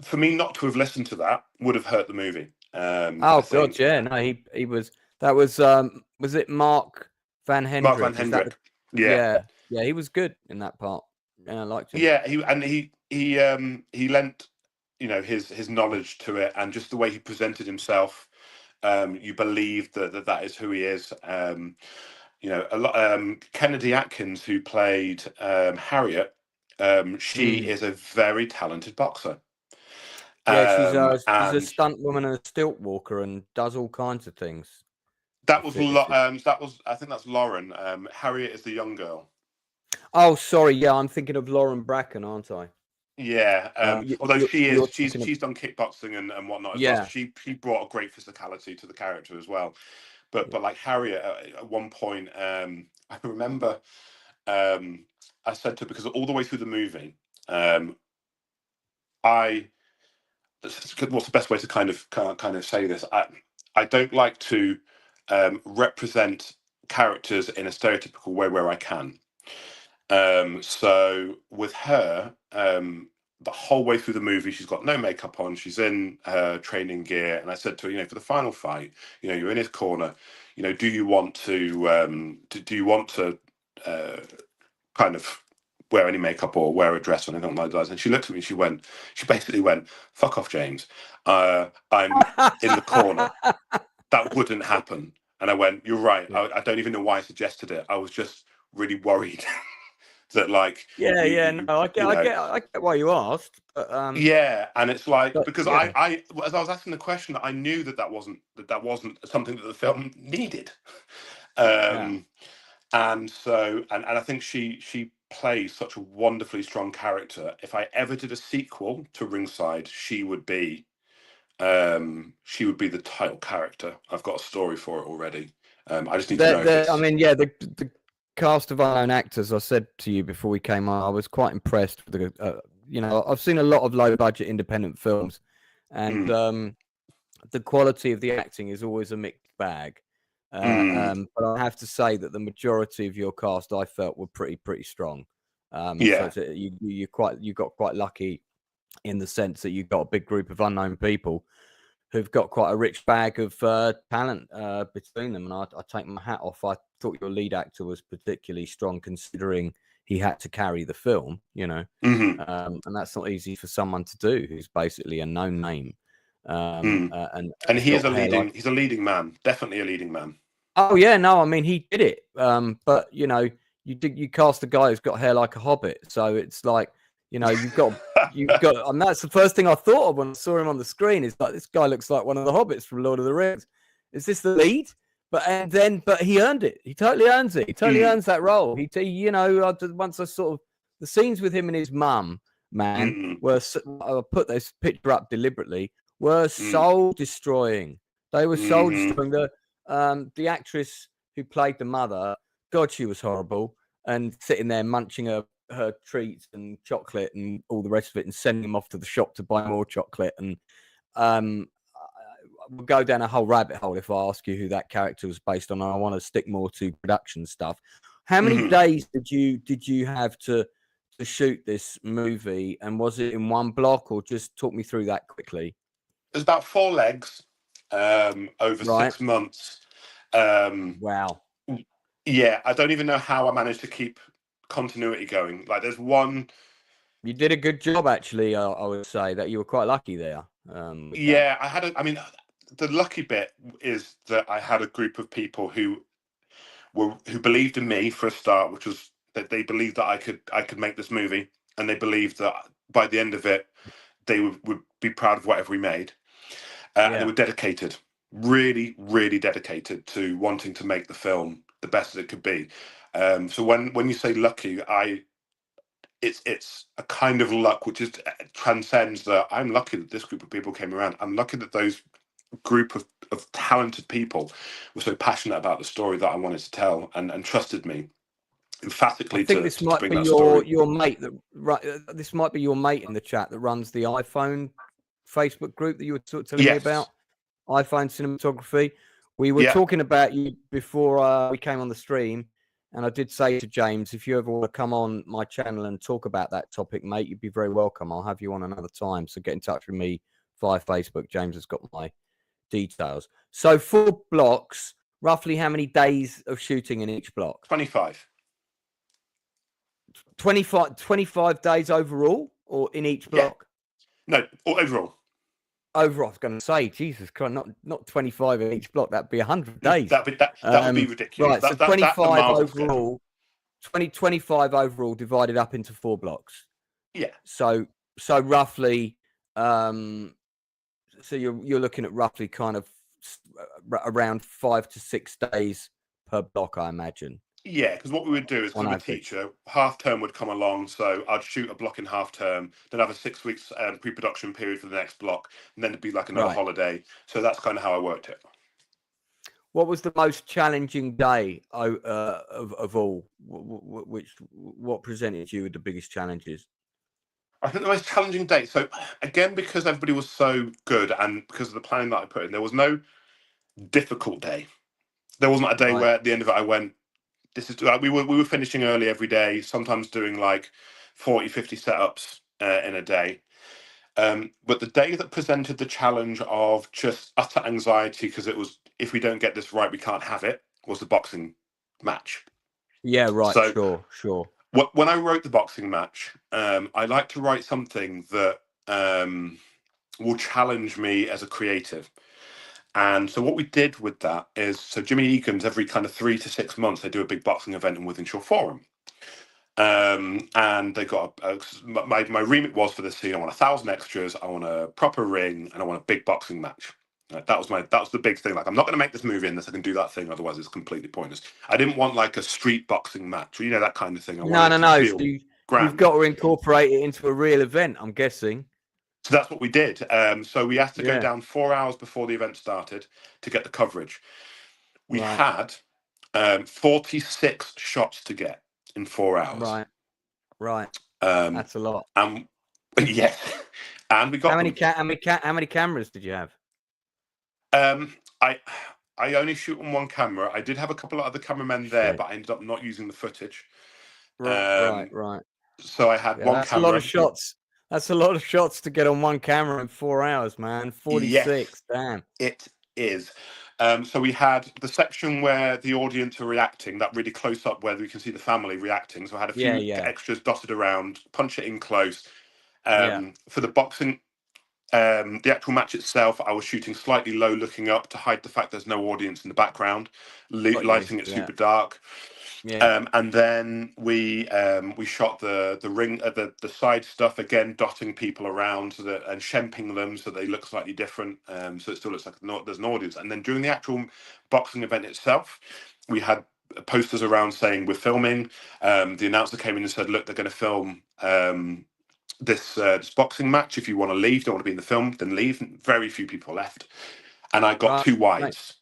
Speaker 3: for me not to have listened to that would have hurt the movie.
Speaker 2: God, yeah, no, he was. That was it Mark Van Hendrick?
Speaker 3: Mark Van Hendrick.
Speaker 2: Yeah, he was good in that part, and I liked him.
Speaker 3: Yeah, he lent, his knowledge to it, and just the way he presented himself. You believe that is who he is. Kennedy Atkins, who played Harriet, she is a very talented boxer.
Speaker 2: Yeah, she's a stunt woman and a stilt walker and does all kinds of things.
Speaker 3: I think that's Lauren. Harriet is the young girl.
Speaker 2: Oh, sorry. Yeah, I'm thinking of Lauren Bracken, aren't I?
Speaker 3: Yeah. Although she's done kickboxing and whatnot as well. So she brought a great physicality to the character as well. But like Harriet, at one point, I remember I said to her, because all the way through the movie, what's the best way to kind of say this? I don't like to represent characters in a stereotypical way where I can. So with her, the whole way through the movie, she's got no makeup on. She's in her training gear, and I said to her, for the final fight, you're in his corner. Do you want to kind of wear any makeup or wear a dress or anything like that? And she looked at me. She basically went, "Fuck off, James. I'm in the corner. That wouldn't happen." And I went, "You're right. I don't even know why I suggested it. I was just really worried." That
Speaker 2: I get why you asked, but
Speaker 3: and it's like, because I as I was asking the question, I knew that wasn't something that the film needed, and so I think she plays such a wonderfully strong character. If I ever did a sequel to Ringside, she would be the title character. I've got a story for it already. I just need to know.
Speaker 2: The cast of unknown actors, I said to you before we came on, I was quite impressed with I've seen a lot of low budget independent films, and the quality of the acting is always a mixed bag, but I have to say that the majority of your cast I felt were pretty strong. So you got quite lucky in the sense that you got a big group of unknown people who've got quite a rich bag of talent between them, and I take my hat off. I thought your lead actor was particularly strong, considering he had to carry the film, you know, and that's not easy for someone to do who's basically a known name.
Speaker 3: And
Speaker 2: he's
Speaker 3: he is
Speaker 2: got
Speaker 3: he's a leading man, definitely a leading man.
Speaker 2: Oh yeah, no, I mean he did it, but you know, you cast a guy who's got hair like a hobbit, so it's like, you know, you've got, and that's the first thing I thought of when I saw him on the screen. Is like, this guy looks like one of the hobbits from Lord of the Rings. Is this the lead? But he earned it. He totally earns it. He totally earns that role. He you know, once I sort of, the scenes with him and his mum, man, were, I put this picture up deliberately, were soul destroying. They were soul destroying. The actress who played the mother, God, she was horrible, and sitting there munching her treats and chocolate and all the rest of it, and sending him off to the shop to buy more chocolate. And we'll go down a whole rabbit hole if I ask you who that character was based on. I want to stick more to production stuff. How many days did you have to shoot this movie, and was it in one block, or just talk me through that quickly?
Speaker 3: There's about 4 legs over 6 months.
Speaker 2: Wow.
Speaker 3: Yeah, I don't even know how I managed to keep continuity going. Like, there's one.
Speaker 2: You did a good job, actually. I would say that you were quite lucky there.
Speaker 3: Yeah, I mean, the lucky bit is that I had a group of people who believed in me for a start, which was that they believed that I could make this movie, and they believed that by the end of it, they would be proud of whatever we made. And they were dedicated, really, really dedicated to wanting to make the film the best that it could be. So when you say lucky, it's a kind of luck which transcends that. I'm lucky that this group of people came around. I'm lucky that those group of talented people were so passionate about the story that I wanted to tell, and trusted me emphatically.
Speaker 2: I think this might be your mate this might be your mate in the chat that runs the iPhone Facebook group that you were telling me about, iPhone cinematography. We were talking about you before we came on the stream, and I did say to James, if you ever want to come on my channel and talk about that topic, mate, you'd be very welcome. I'll have you on another time. So get in touch with me via Facebook. James has got my details. So 4 blocks, roughly how many days of shooting in each block?
Speaker 3: 25.
Speaker 2: 25 days overall, or in each block?
Speaker 3: No, overall.
Speaker 2: Overall, I was going to say, Jesus Christ, not 25 in each block. That'd be 100 days.
Speaker 3: That would be ridiculous.
Speaker 2: Right, so 25 overall. 25 overall divided up into 4 blocks.
Speaker 3: Yeah.
Speaker 2: So roughly, so you're looking at roughly kind of around 5 to 6 days per block, I imagine.
Speaker 3: Yeah, because what we would do is, because I'm a teacher, half term would come along, so I'd shoot a block in half term, then have a 6 weeks pre-production period for the next block, and then it'd be like another holiday. So that's kind of how I worked it.
Speaker 2: What was the most challenging day of all? What presented you with the biggest challenges?
Speaker 3: I think the most challenging day. So again, because everybody was so good, and because of the planning that I put in, there was no difficult day. There wasn't a day where at the end of it I went, this is we were finishing early every day, sometimes doing like 40, 50 setups in a day. But the day that presented the challenge of just utter anxiety, because it was, if we don't get this right, we can't have it, was the boxing match.
Speaker 2: Yeah, right. So, sure.
Speaker 3: When I wrote the boxing match, I like to write something that will challenge me as a creative. And so what we did with that is, so Jimmy Egan's every kind of 3 to 6 months, they do a big boxing event in Wythenshawe Forum. And they got my remit was for this scene, I want 1,000 extras, I want a proper ring, and I want a big boxing match. That was the big thing. Like, I'm not going to make this movie unless I can do that thing, otherwise it's completely pointless. I didn't want like a street boxing match, you know, that kind of thing.
Speaker 2: No. So you've got to incorporate it into a real event, I'm guessing.
Speaker 3: So that's what we did. So we had to go down 4 hours before the event started to get the coverage. We had 46 shots to get in 4 hours.
Speaker 2: Right. That's a lot.
Speaker 3: Yeah, and we got
Speaker 2: how many cameras did you have?
Speaker 3: I only shoot on one camera. I did have a couple of other cameramen there, but I ended up not using the footage.
Speaker 2: Right.
Speaker 3: So I had one camera.
Speaker 2: That's a lot of shots. That's a lot of shots to get on one camera in 4 hours, man. 46,
Speaker 3: Yes,
Speaker 2: damn.
Speaker 3: it is. So we had the section where the audience are reacting, that really close up where we can see the family reacting. So I had a
Speaker 2: Yeah,
Speaker 3: few
Speaker 2: yeah,
Speaker 3: extras dotted around, punch it in close.
Speaker 2: yeah.
Speaker 3: For the boxing, the actual match itself, I was shooting slightly low, looking up to hide the fact there's no audience in the background,
Speaker 2: Got you.
Speaker 3: lighting it
Speaker 2: Yeah,
Speaker 3: super dark.
Speaker 2: yeah.
Speaker 3: And then we shot the ring, the side stuff again, dotting people around and shemping them so they look slightly different. So it still looks like there's an audience. And then during the actual boxing event itself, we had posters around saying we're filming. The announcer came in and said, "Look, they're going to film this boxing match. If you want to leave, don't want to be in the film, then leave." Very few people left, and I got
Speaker 2: Right,
Speaker 3: two
Speaker 2: right.
Speaker 3: wides.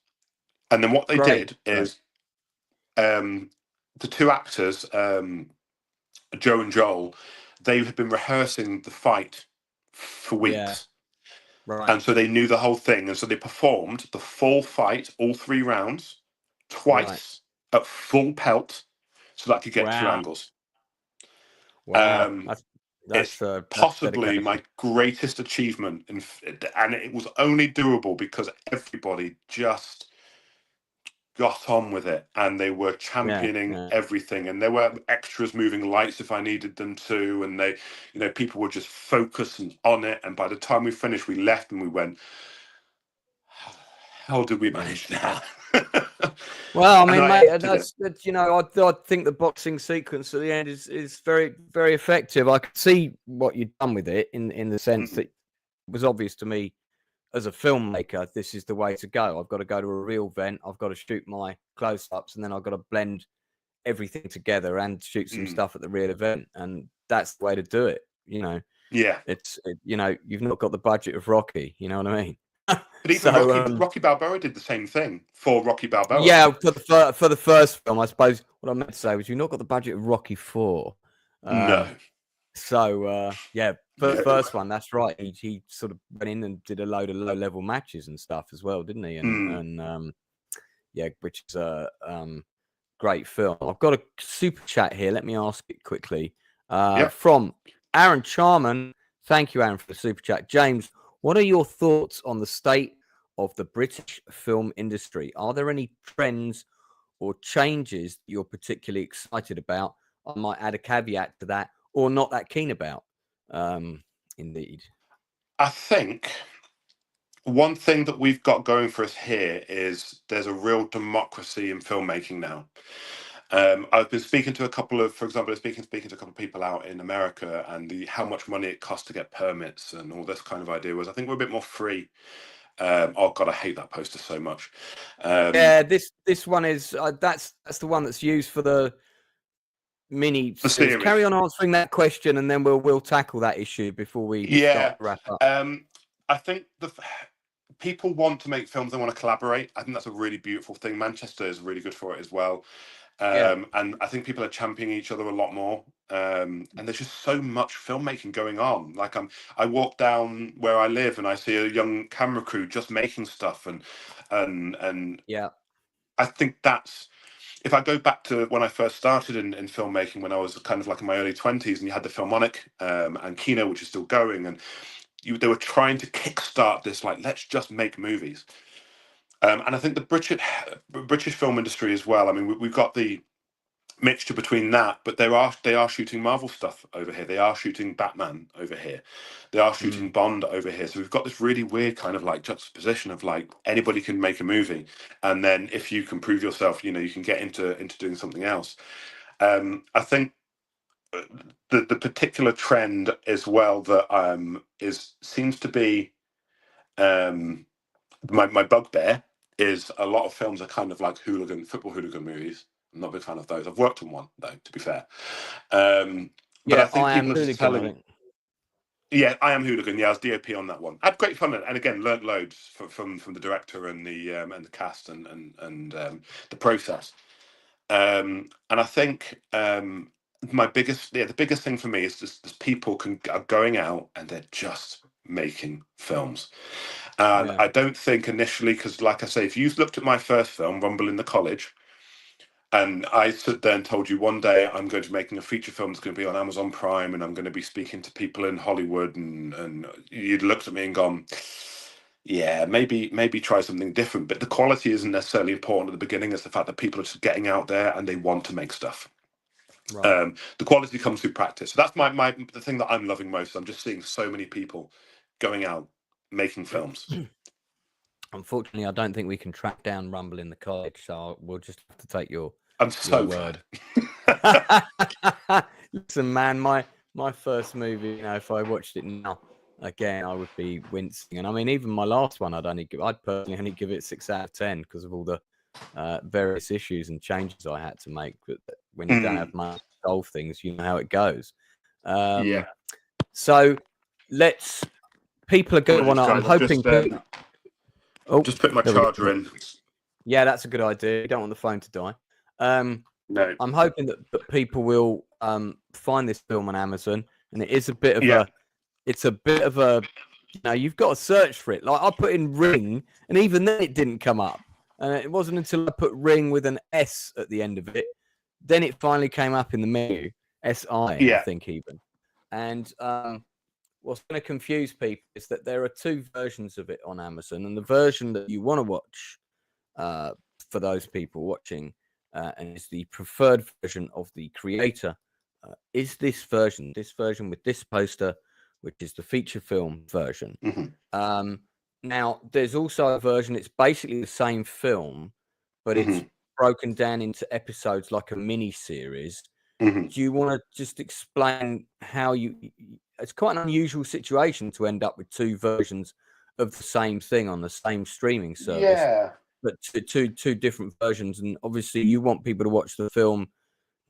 Speaker 3: And then what they
Speaker 2: Great,
Speaker 3: did
Speaker 2: great.
Speaker 3: is the two actors, Joe and Joel, they had been rehearsing the fight for
Speaker 2: Yeah,
Speaker 3: weeks.
Speaker 2: right,
Speaker 3: And so they knew the whole thing. And so they performed the full fight, all 3 rounds,
Speaker 2: right.
Speaker 3: twice at full pelt so that I could get two
Speaker 2: Wow,
Speaker 3: angles.
Speaker 2: wow.
Speaker 3: It's
Speaker 2: That's
Speaker 3: possibly
Speaker 2: dedication.
Speaker 3: my greatest achievement. And it was only doable because everybody just got on with it and they were
Speaker 2: Yeah,
Speaker 3: championing
Speaker 2: yeah.
Speaker 3: everything, and there were extras moving lights if I needed them to, and they, people were just focused and on it. And by the time we finished, we left and we went, how did we manage that?
Speaker 2: Well, I
Speaker 3: And then
Speaker 2: mean,
Speaker 3: I
Speaker 2: mate,
Speaker 3: edited it.
Speaker 2: that's I think the boxing sequence at the end is very, very effective. I could see what you've done with it in the sense
Speaker 3: Mm.
Speaker 2: that it was obvious to me as a filmmaker, this is the way to go. I've got to go to a real event. I've got to shoot my close-ups, and then I've got to blend everything together and shoot some
Speaker 3: Mm.
Speaker 2: stuff at the real event, and that's the way to do it.
Speaker 3: Yeah.
Speaker 2: You've not got the budget of Rocky. You know what I mean?
Speaker 3: But even
Speaker 2: So,
Speaker 3: Rocky Balboa did the same thing for Rocky Balboa.
Speaker 2: yeah, for the first film, I suppose what I meant to say was you've not got the budget of Rocky 4.
Speaker 3: No.
Speaker 2: Yeah, for the
Speaker 3: No.
Speaker 2: first one, that's right. He sort of went in and did a load of low level matches and stuff as well, didn't he? Yeah, which is a great film. I've got a super chat here. Let me ask it quickly.
Speaker 3: Yep.
Speaker 2: From Aaron Charman. Thank you, Aaron, for the super chat. James, what are your thoughts on the state of the British film industry? Are there any trends or changes you're particularly excited about? I might add a caveat to that, or not that keen about. Indeed.
Speaker 3: I think one thing that we've got going for us here is there's a real democracy in filmmaking now. I've been speaking to a couple of, for example, speaking to a couple of people out in America, and how much money it costs to get permits and all this kind of idea. Was I think we're a bit more free. Oh God, I hate that poster so much.
Speaker 2: Yeah, this one is that's the one that's used for the mini
Speaker 3: The
Speaker 2: series. Carry
Speaker 3: series.
Speaker 2: on answering that question, and then we'll tackle that issue before we
Speaker 3: Yeah.
Speaker 2: start to wrap up.
Speaker 3: I think people want to make films. They want to collaborate. I think that's a really beautiful thing. Manchester is really good for it as well.
Speaker 2: Yeah.
Speaker 3: And I think people are championing each other a lot more. And there's just so much filmmaking going on. Like I walk down where I live and I see a young camera crew just making stuff, and
Speaker 2: Yeah.
Speaker 3: I think that's, if I go back to when I first started in filmmaking, when I was kind of like in my early 20s, and you had the Filmonic and Kino, which is still going, and they were trying to kickstart this, like, let's just make movies. And I think the British film industry as well. I mean, we've got the mixture between that, but they are shooting Marvel stuff over here. They are shooting Batman over here. They are shooting Bond over here. So we've got this really weird kind of like juxtaposition of like anybody can make a movie, and then if you can prove yourself, you can get into doing something else. I think the particular trend as well that seems to be my bugbear is a lot of films are kind of like football hooligan movies. I'm not a big fan of those. I've worked on one though, to be fair. But I
Speaker 2: Yeah,
Speaker 3: think
Speaker 2: I am
Speaker 3: people are
Speaker 2: hooligan, I
Speaker 3: telling.
Speaker 2: think.
Speaker 3: Yeah, I Am Hooligan. Yeah, I was DOP on that one. I had great fun, and again, learnt loads from the director and the cast and the process. And I think the biggest thing for me is just people are going out and they're just making films. And
Speaker 2: Yeah.
Speaker 3: I don't think initially, because like I say, if you've looked at my first film, Rumble in the College, And I stood there and told you one day I'm going to be making a feature film that's going to be on Amazon Prime, and I'm going to be speaking to people in Hollywood, and you'd looked at me and gone, yeah, maybe try something different. But the quality isn't necessarily important at the beginning. It's the fact that people are just getting out there and they want to make stuff.
Speaker 2: Right.
Speaker 3: The quality comes through practice. So that's the thing that I'm loving most. I'm just seeing so many people going out making films.
Speaker 2: Unfortunately, I don't think we can track down Rumble in the College, so we'll just have to take your word. Listen, man, my first movie, you know, if I watched it now again, I would be wincing. And I mean, even my last one, I'd personally only give it 6 out of 10 because of all the various issues and changes I had to make. But when you don't have money to solve things, you know how it goes.
Speaker 3: Yeah.
Speaker 2: So people are going to want to. I'm hoping.
Speaker 3: Just put my charger in.
Speaker 2: Yeah, that's a good idea. You don't want the phone to die.
Speaker 3: No.
Speaker 2: I'm hoping that people will find this film on Amazon, and it is a bit of it's a bit of a, you know, you've got to search for it. Like I put in Ring, and even then it didn't come up. And it wasn't until I put Ring with an S at the end of it, then it finally came up in the menu, SI, I think even. And what's going to confuse people is that there are 2 versions of it on Amazon, and the version that you want to watch for those people watching and is the preferred version of the creator is this version with this poster, which is the feature film version.
Speaker 3: Mm-hmm.
Speaker 2: Now, there's also a version, it's basically the same film, but it's broken down into episodes like a mini series. Do you want to just explain how it's quite an unusual situation to end up with 2 versions of the same thing on the same streaming service, but two different versions. And obviously you want people to watch the film,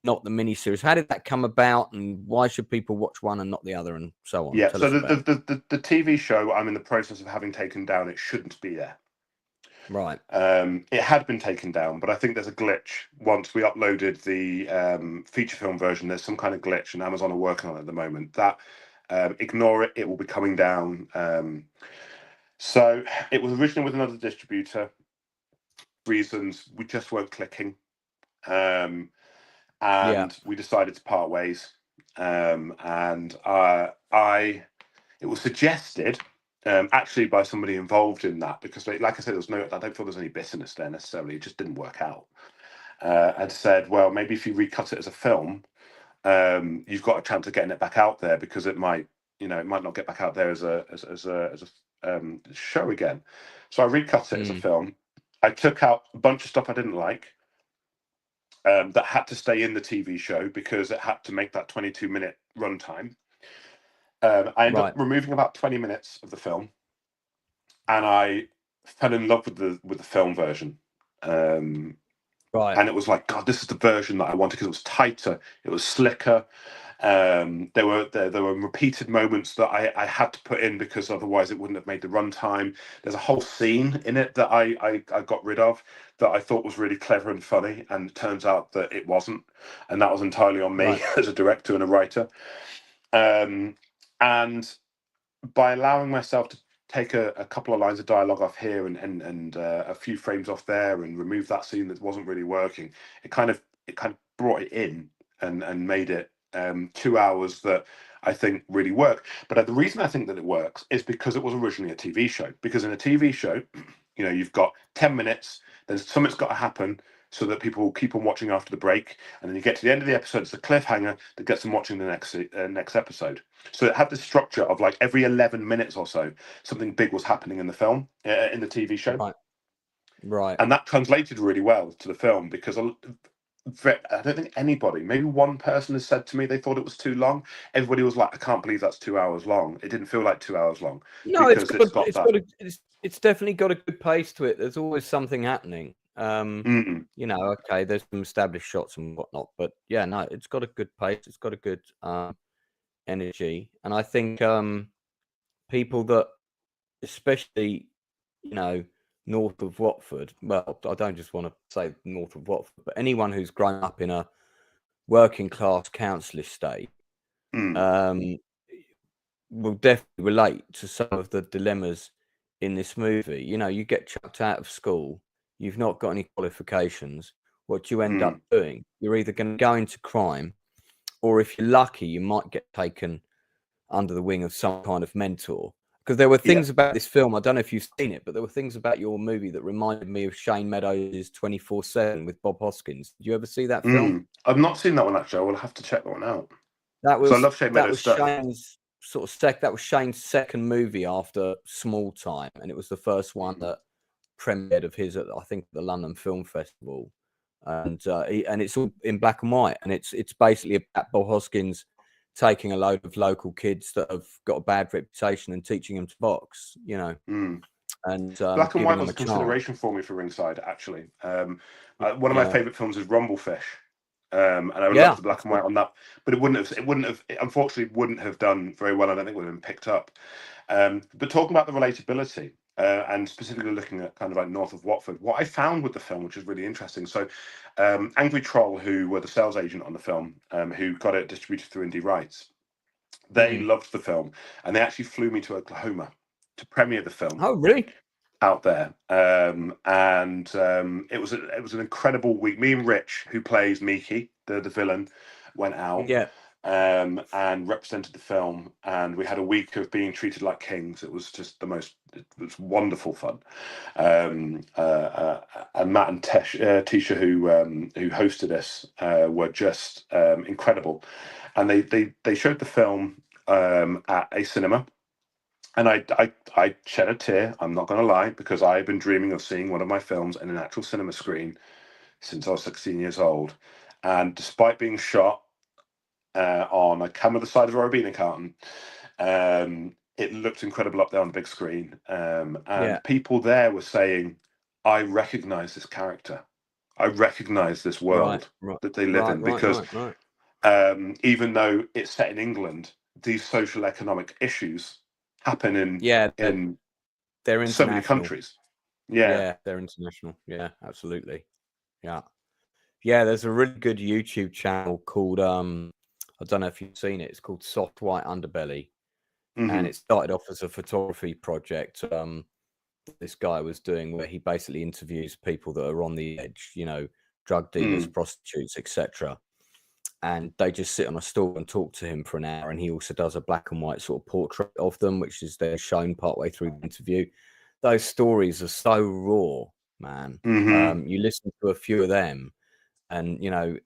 Speaker 2: not the mini series. How did that come about, and why should people watch one and not the other, and so on?
Speaker 3: Yeah, so the TV show I'm in the process of having taken down, it shouldn't be there.
Speaker 2: Right.
Speaker 3: It had been taken down, but I think there's a glitch. Once we uploaded the feature film version, there's some kind of glitch, and Amazon are working on it at the moment. That ignore it; it will be coming down. So it was originally with another distributor. Reasons we just weren't clicking, and we decided to part ways. And it was suggested. Actually by somebody involved in that, because like I said, I don't feel there's any bitterness there necessarily. It just didn't work out. And said, well, maybe if you recut it as a film, you've got a chance of getting it back out there, because it might not get back out there as a show again. So I recut it as a film. I took out a bunch of stuff I didn't like that had to stay in the TV show because it had to make that 22-minute runtime. I ended up removing about 20 minutes of the film, and I fell in love with the film version. And it was like, God, this is the version that I wanted, because it was tighter, it was slicker. There were repeated moments that I had to put in because otherwise it wouldn't have made the runtime. There's a whole scene in it that I got rid of that I thought was really clever and funny, and it turns out that it wasn't, and that was entirely on me as a director and a writer. And by allowing myself to take a couple of lines of dialogue off here and a few frames off there, and remove that scene that wasn't really working, it kind of brought it in and made it 2 hours that I think really work. But the reason I think that it works is because it was originally a TV show. Because in a TV show, you know, you've got 10 minutes, then something's got to happen so that people will keep on watching after the break, and then you get to the end of the episode, it's a cliffhanger that gets them watching the next episode. So it had this structure of like every 11 minutes or so, something big was happening in the film, in the TV show.
Speaker 2: Right.
Speaker 3: And that translated really well to the film, because I don't think anybody, maybe one person has said to me they thought it was too long. Everybody was like, I can't believe that's 2 hours long. It didn't feel like 2 hours long.
Speaker 2: No, it's definitely got a good pace to it. There's always something happening. You know, okay, there's some established shots and whatnot, but yeah, no, it's got a good pace. It's got a good energy, and I think people that, especially, you know, north of Watford. Well, I don't just want to say north of Watford, but anyone who's grown up in a working class council estate will definitely relate to some of the dilemmas in this movie. You know, you get chucked out of school, you've not got any qualifications. what you end up doing. You're either going to go into crime, or if you're lucky, you might get taken under the wing of some kind of mentor. Because there were things about this film, I don't know if you've seen it, but there were things about your movie that reminded me of Shane Meadows' 24/7 with Bob Hoskins. Did you ever see that film?
Speaker 3: I've not seen that one, actually. I will have to check that one out.
Speaker 2: That was
Speaker 3: I love Shane Meadows' stuff.
Speaker 2: Shane's sort of that was Shane's second movie after Small Time, and it was the first one that premiered of his at, I think, the London Film Festival. And it's all in black and white, and it's basically about Bob Hoskins taking a load of local kids that have got a bad reputation and teaching them to box, you know. And
Speaker 3: black and white was a consideration for me for Ringside, actually. One of my favorite films is Rumblefish, and I loved the black and white on that, but it unfortunately wouldn't have done very well. I don't think it would have been picked up. But talking about the relatability, and specifically looking at kind of like north of Watford, what I found with the film, which is really interesting. So Angry Troll, who were the sales agent on the film, who got it distributed through Indy Rights, they loved the film, and they actually flew me to Oklahoma to premiere the film.
Speaker 2: Oh, really?
Speaker 3: Out there, and it was an incredible week. Me and Rich, who plays Miki, the villain, went out. And represented the film, and we had a week of being treated like kings. It was just it was wonderful fun. And Matt and Tisha, who hosted us, were just incredible. And they showed the film at a cinema, and I shed a tear. I'm not going to lie, because I've been dreaming of seeing one of my films in an actual cinema screen since I was 16 years old. And despite being shot on a camera the size of a Robina carton, it looked incredible up there on the big screen, and people there were saying, I recognize this character, I recognize this world that they live in, because even though it's set in England, these social economic issues happen in
Speaker 2: they're
Speaker 3: so many countries.
Speaker 2: They're international. Absolutely. There's a really good YouTube channel called I don't know if you've seen it. It's called Soft White Underbelly, and it started off as a photography project this guy was doing, where he basically interviews people that are on the edge, you know, drug dealers, prostitutes, etc. And they just sit on a stool and talk to him for an hour. And he also does a black and white sort of portrait of them, which is then shown partway through the interview. Those stories are so raw, man. You listen to a few of them, and you know,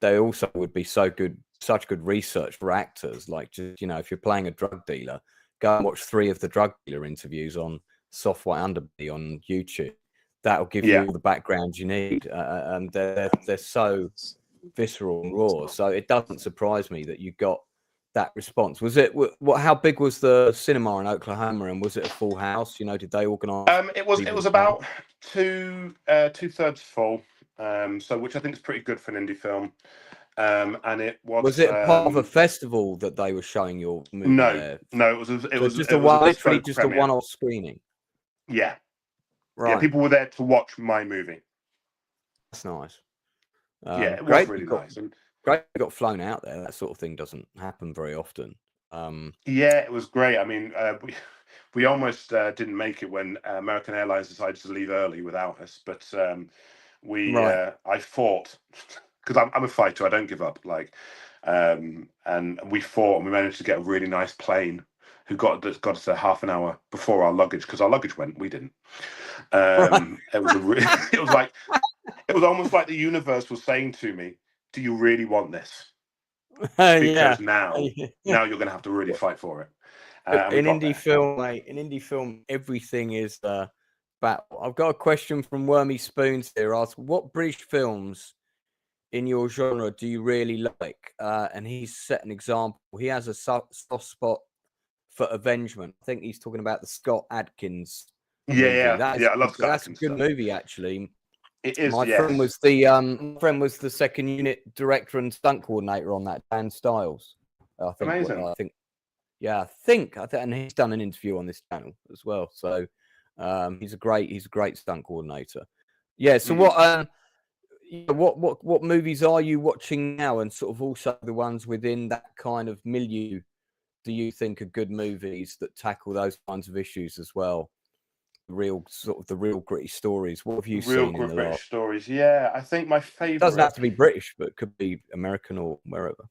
Speaker 2: they also would be such good research for actors. Like, just, you know, if you're playing a drug dealer, go and watch 3 of the drug dealer interviews on Soft White Underbelly on YouTube. That'll give you all the background you need, and they're so visceral and raw. So it doesn't surprise me that you got that response. Was it how big was the cinema in Oklahoma, and was it a full house? You know, did they organize?
Speaker 3: It was about 2/3 full, so which I think is pretty good for an indie film. And it was
Speaker 2: it part of a festival that they were showing your movie there?
Speaker 3: No, it was just
Speaker 2: literally just a one-off screening.
Speaker 3: Yeah, people were there to watch my movie.
Speaker 2: That's nice.
Speaker 3: It was really nice.
Speaker 2: Great, you got flown out there. That sort of thing doesn't happen very often.
Speaker 3: It was great. I mean, we almost didn't make it when American Airlines decided to leave early without us, but I fought. Because I'm a fighter, I don't give up. Like, and we fought, and we managed to get a really nice plane who got us there half an hour before our luggage, because our luggage went, we didn't. It was almost like the universe was saying to me, "Do you really want this? Because now you're going to have to really fight for it."
Speaker 2: In indie film, everything is battle. I've got a question from Wormy Spoons here. Ask, what British films in your genre do you really like? And he's set an example. He has a soft spot for Avengement. I think he's talking about the Scott Adkins movie.
Speaker 3: I love Scott Adkins.
Speaker 2: That's a good movie, actually.
Speaker 3: It is.
Speaker 2: My friend was the second unit director and stunt coordinator on that, Dan Styles. I think.
Speaker 3: Amazing.
Speaker 2: And he's done an interview on this channel as well. So he's a great stunt coordinator. Yeah. So what movies are you watching now, and sort of also the ones within that kind of milieu do you think are good movies that tackle those kinds of issues as well? real gritty stories. What have you
Speaker 3: Real
Speaker 2: seen in the
Speaker 3: British
Speaker 2: last?
Speaker 3: stories. Yeah, I think my
Speaker 2: It
Speaker 3: favorite
Speaker 2: doesn't have to be British, but it could be American or wherever.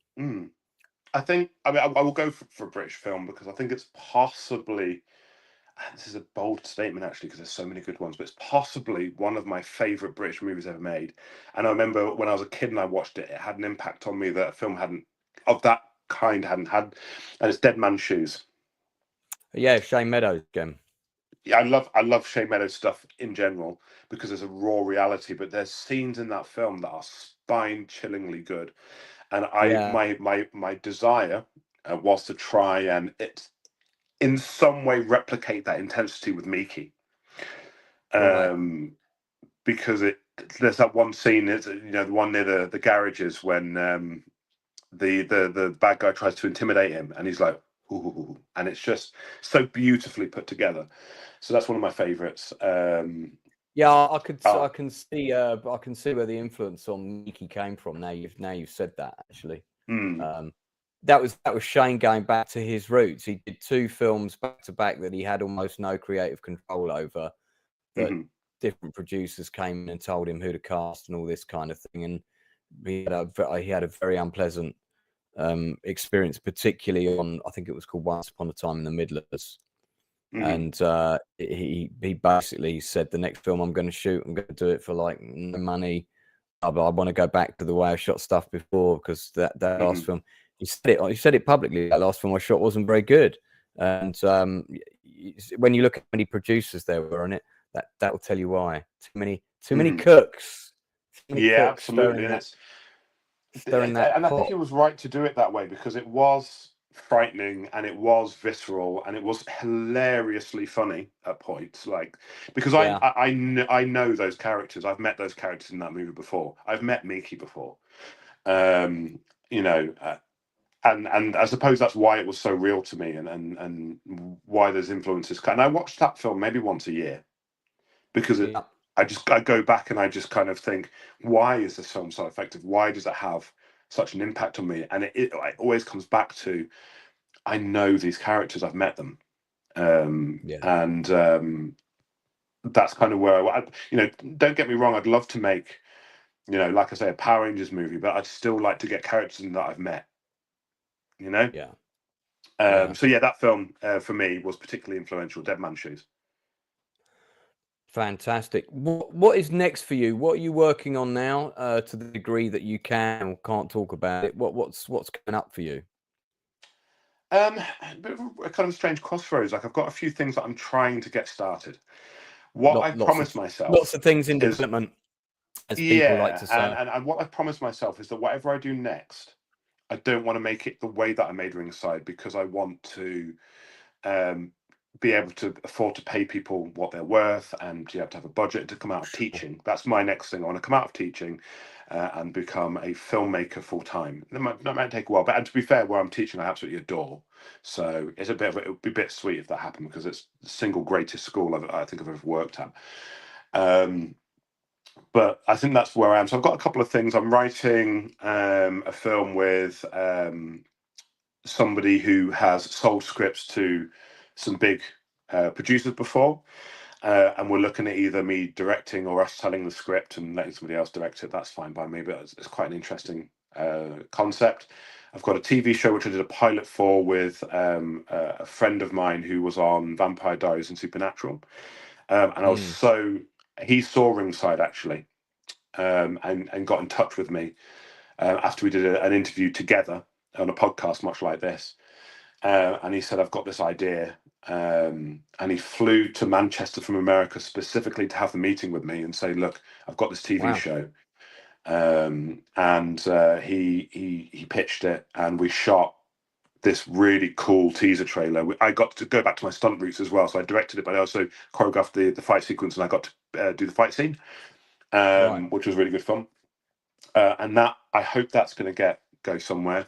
Speaker 3: I think, I mean, I will go for a British film because I think it's possibly, this is a bold statement actually, because there's so many good ones, but it's possibly one of my favorite British movies ever made. And I remember when I was a kid and I watched it, it had an impact on me that a film of that kind hadn't had, and it's Dead Man's Shoes.
Speaker 2: Yeah, Shane Meadows again.
Speaker 3: Yeah, I love Shane Meadows stuff in general because there's a raw reality, but there's scenes in that film that are spine-chillingly good. And my desire was to try and in some way replicate that intensity with Miki,
Speaker 2: Right.
Speaker 3: because there's that one scene, it's, you know, the one near the garages when the bad guy tries to intimidate him, and he's like, ooh, and it's just so beautifully put together. So that's one of my favorites.
Speaker 2: Yeah, I can see where the influence on Miki came from. Now you've said that actually. That was Shane going back to his roots. He did 2 films back to back that he had almost no creative control over. That different producers came in and told him who to cast and all this kind of thing. And he had a very unpleasant experience, particularly on, I think it was called Once Upon a Time in the Midlands. And he basically said, the next film I'm going to shoot, I'm going to do it for like no money. I want to go back to the way I shot stuff before, because that last film, he said it publicly. That last film I shot wasn't very good. And when you look at how many producers there were on it, that will tell you why. Too many cooks.
Speaker 3: Yeah, absolutely.
Speaker 2: And
Speaker 3: I think it was right to do it that way because it was frightening and it was visceral and it was hilariously funny at points. Like, because I know those characters. I've met those characters in that movie before. I've met Miki before. You know, and I suppose that's why it was so real to me, and why there's influences. And I watched that film maybe once a year because I go back and I just kind of think, why is this film so effective? Why does it have such an impact on me? And it always comes back to, I know these characters, I've met them, and that's kind of where don't get me wrong, I'd love to make, like I say, a Power Rangers movie, but I'd still like to get characters in that I've met. So yeah, that film for me was particularly influential. Dead Man's Shoes.
Speaker 2: Fantastic. What is next for you? What are you working on now, to the degree that you can or can't talk about it? What's coming up for you?
Speaker 3: A bit of a kind of strange crossroads. Like, I've got a few things that I'm trying to get started. I promised myself,
Speaker 2: lots of things in development, as people like to say.
Speaker 3: And what I promised myself is that whatever I do next, I don't want to make it the way that I made Ringside, because I want to be able to afford to pay people what they're worth, and you have to have a budget to come out of teaching. That's my next thing. I want to come out of teaching and become a filmmaker full time. That might take a while, but to be fair, where I'm teaching, I absolutely adore. So it's it would be bittersweet if that happened, because it's the single greatest school I think I've ever worked at. But I think that's where I am. So I've got a couple of things. I'm writing a film with somebody who has sold scripts to some big producers before, and we're looking at either me directing or us telling the script and letting somebody else direct it. That's fine by me, but it's quite an interesting concept. I've got a TV show which I did a pilot for with a friend of mine who was on Vampire Diaries and Supernatural, and I was he saw Ringside actually, and got in touch with me after we did an interview together on a podcast much like this, and he said, I've got this idea, and he flew to Manchester from America specifically to have the meeting with me and say, look, I've got this TV show, and he pitched it, and we shot this really cool teaser trailer. I got to go back to my stunt roots as well, so I directed it, but I also choreographed the fight sequence, and I got to do the fight scene, which was really good fun. And that, I hope that's going to go somewhere.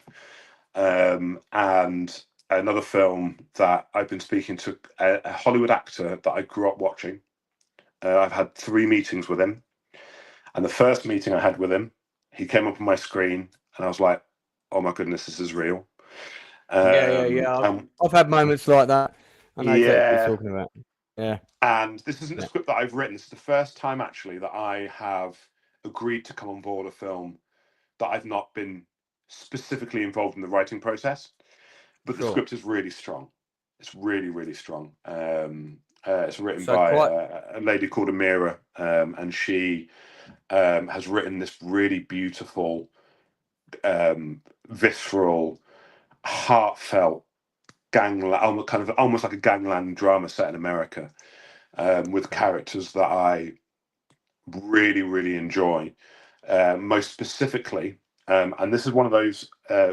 Speaker 3: And another film that I've been speaking to a Hollywood actor that I grew up watching. I've had 3 meetings with him, and the first meeting I had with him, he came up on my screen, and I was like, "Oh my goodness, this is real."
Speaker 2: Yeah. I've had moments like that. I know exactly what you're talking about. Yeah.
Speaker 3: And this isn't a
Speaker 2: Yeah.
Speaker 3: script that I've written. This is the first time actually that I have agreed to come on board a film that I've not been specifically involved in the writing process. But the
Speaker 2: Sure.
Speaker 3: script is really strong. It's really, really strong. It's written
Speaker 2: So
Speaker 3: by
Speaker 2: quite
Speaker 3: a lady called Amira, and she has written this really beautiful, visceral, heartfelt almost like a gangland drama set in America, with characters that I really, really enjoy. Most specifically, and this is one of those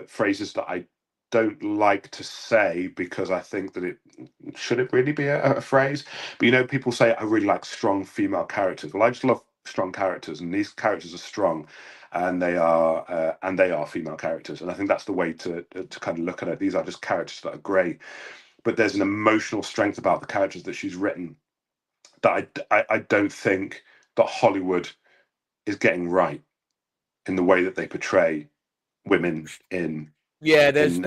Speaker 3: phrases that I don't like to say because I think that it really be a phrase. But you know, people say I really like strong female characters. Well, I just love strong characters, and these characters are strong, and they are female characters. And I think that's the way to kind of look at it. These are just characters that are great, but there's an emotional strength about the characters that she's written that I don't think that Hollywood is getting right in the way that they portray women in.
Speaker 2: yeah. There's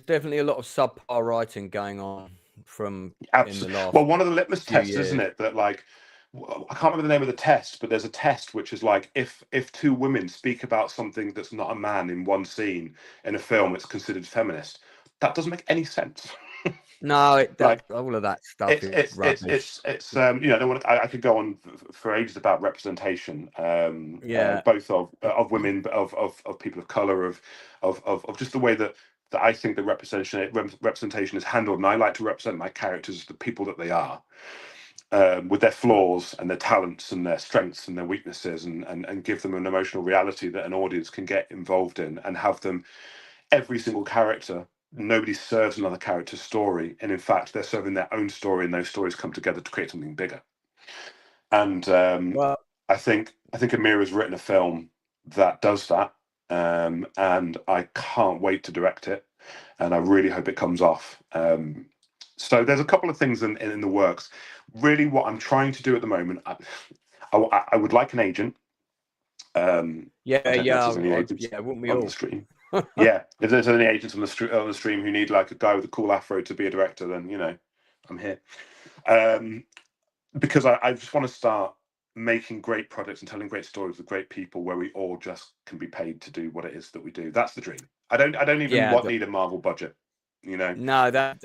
Speaker 2: definitely a lot of subpar writing going on from in the last
Speaker 3: well, one of the litmus
Speaker 2: few
Speaker 3: tests,
Speaker 2: years.
Speaker 3: isn't it, that like I can't remember the name of the test, but there's a test which is like if two women speak about something that's not a man in one scene in a film, it's considered feminist. That doesn't make any sense.
Speaker 2: No,
Speaker 3: Like
Speaker 2: all of that stuff is rubbish.
Speaker 3: it's you know, I could go on for ages about representation,
Speaker 2: Yeah.
Speaker 3: both of women, but of people of color, of just the way that I think the representation is handled, and I like to represent my characters as the people that they are, with their flaws and their talents and their strengths and their weaknesses, and give them an emotional reality that an audience can get involved in, and have them, every single character, nobody serves another character's story, and in fact they're serving their own story, and those stories come together to create something bigger. And
Speaker 2: Well,
Speaker 3: I think Amira's written a film that does that, and I can't wait to direct it, and I really hope it comes off. So there's a couple of things in the works. Really, what I'm trying to do at the moment, I would like an agent. I don't know if there's any agents
Speaker 2: wouldn't we
Speaker 3: on
Speaker 2: all?
Speaker 3: the stream. Yeah, if there's any agents on the stream who need like a guy with a cool afro to be a director, then you know, I'm here. Because I just want to start making great projects and telling great stories with great people where we all just can be paid to do what it is that we do. That's the dream. I don't even need a Marvel budget, you know.
Speaker 2: No, that's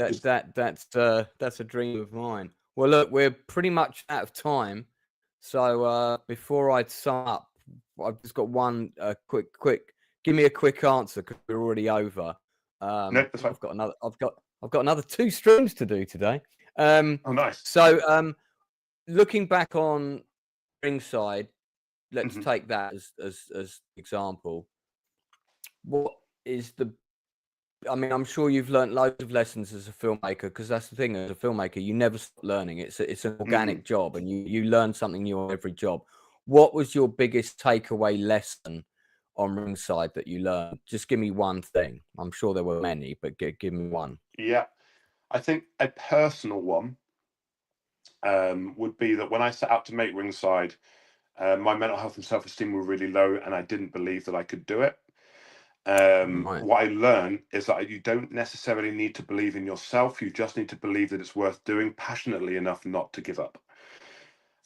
Speaker 2: a dream of mine. Well, look, we're pretty much out of time. So before I sum up, I've just got one quick. Give me a quick answer because we're already over.
Speaker 3: No, that's fine.
Speaker 2: I've got another 2 streams to do today.
Speaker 3: Oh, nice.
Speaker 2: So looking back on Ringside, let's take that as example. What is the? I mean, I'm sure you've learned loads of lessons as a filmmaker, because that's the thing, as a filmmaker, you never stop learning. It's an organic job, and you learn something new on every job. What was your biggest takeaway lesson on Ringside that you learned? Just give me one thing. I'm sure there were many, but give me one.
Speaker 3: Yeah, I think a personal one would be that when I set out to make Ringside, my mental health and self-esteem were really low, and I didn't believe that I could do it.
Speaker 2: Right.
Speaker 3: What I learned is that you don't necessarily need to believe in yourself. You just need to believe that it's worth doing passionately enough not to give up,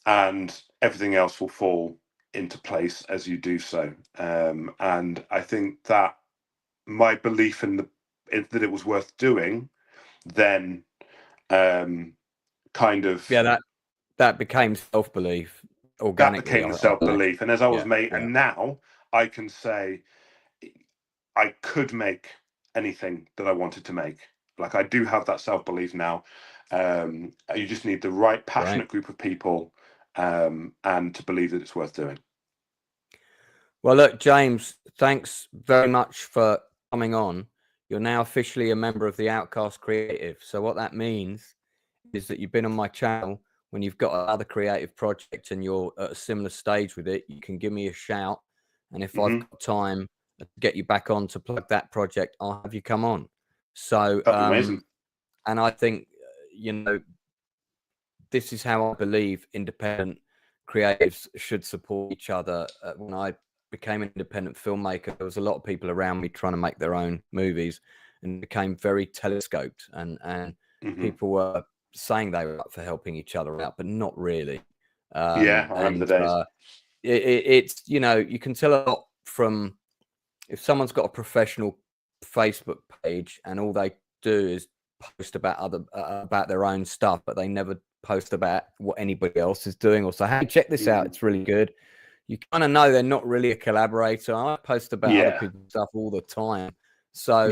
Speaker 3: and everything else will fall into place as you do so. And I think that my belief that it was worth doing then kind of
Speaker 2: that became self-belief organically.
Speaker 3: That became the self-belief, and as I was and now I can say I could make anything that I wanted to make. Like, I do have that self-belief now. You just need the right passionate group of people, and to believe that it's worth doing.
Speaker 2: Well, look, James, thanks very much for coming on. You're now officially a member of the Outcast Creative. So what that means is that you've been on my channel. When you've got another creative project and you're at a similar stage with it, you can give me a shout. And if I've got time to get you back on to plug that project, I'll have you come on. So,
Speaker 3: amazing.
Speaker 2: And I think, you know, this is how I believe independent creatives should support each other. When I became an independent filmmaker, there was a lot of people around me trying to make their own movies, and became very telescoped, and people were saying they were up for helping each other out, but not really.
Speaker 3: Yeah, I remember the days.
Speaker 2: It's, you know, you can tell a lot from if someone's got a professional Facebook page and all they do is post about their own stuff, but they never post about what anybody else is doing or say, hey, check this out, it's really good. You kind of know they're not really a collaborator. I post about other people's stuff all the time. So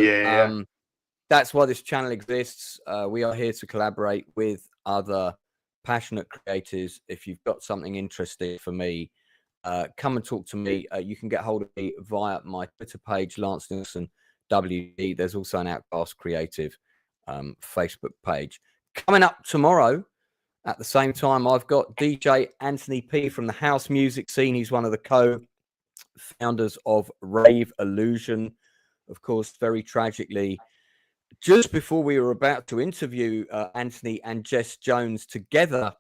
Speaker 2: that's why this channel exists. We are here to collaborate with other passionate creators. If you've got something interesting for me, come and talk to me. You can get hold of me via my Twitter page, Lance Nielsen WD. There's also an Outcast Creative Facebook page. Coming up tomorrow at the same time, I've got DJ Anthony P from the house music scene. He's one of the co-founders of Rave Illusion. Of course, very tragically, just before we were about to interview Anthony and Jess Jones together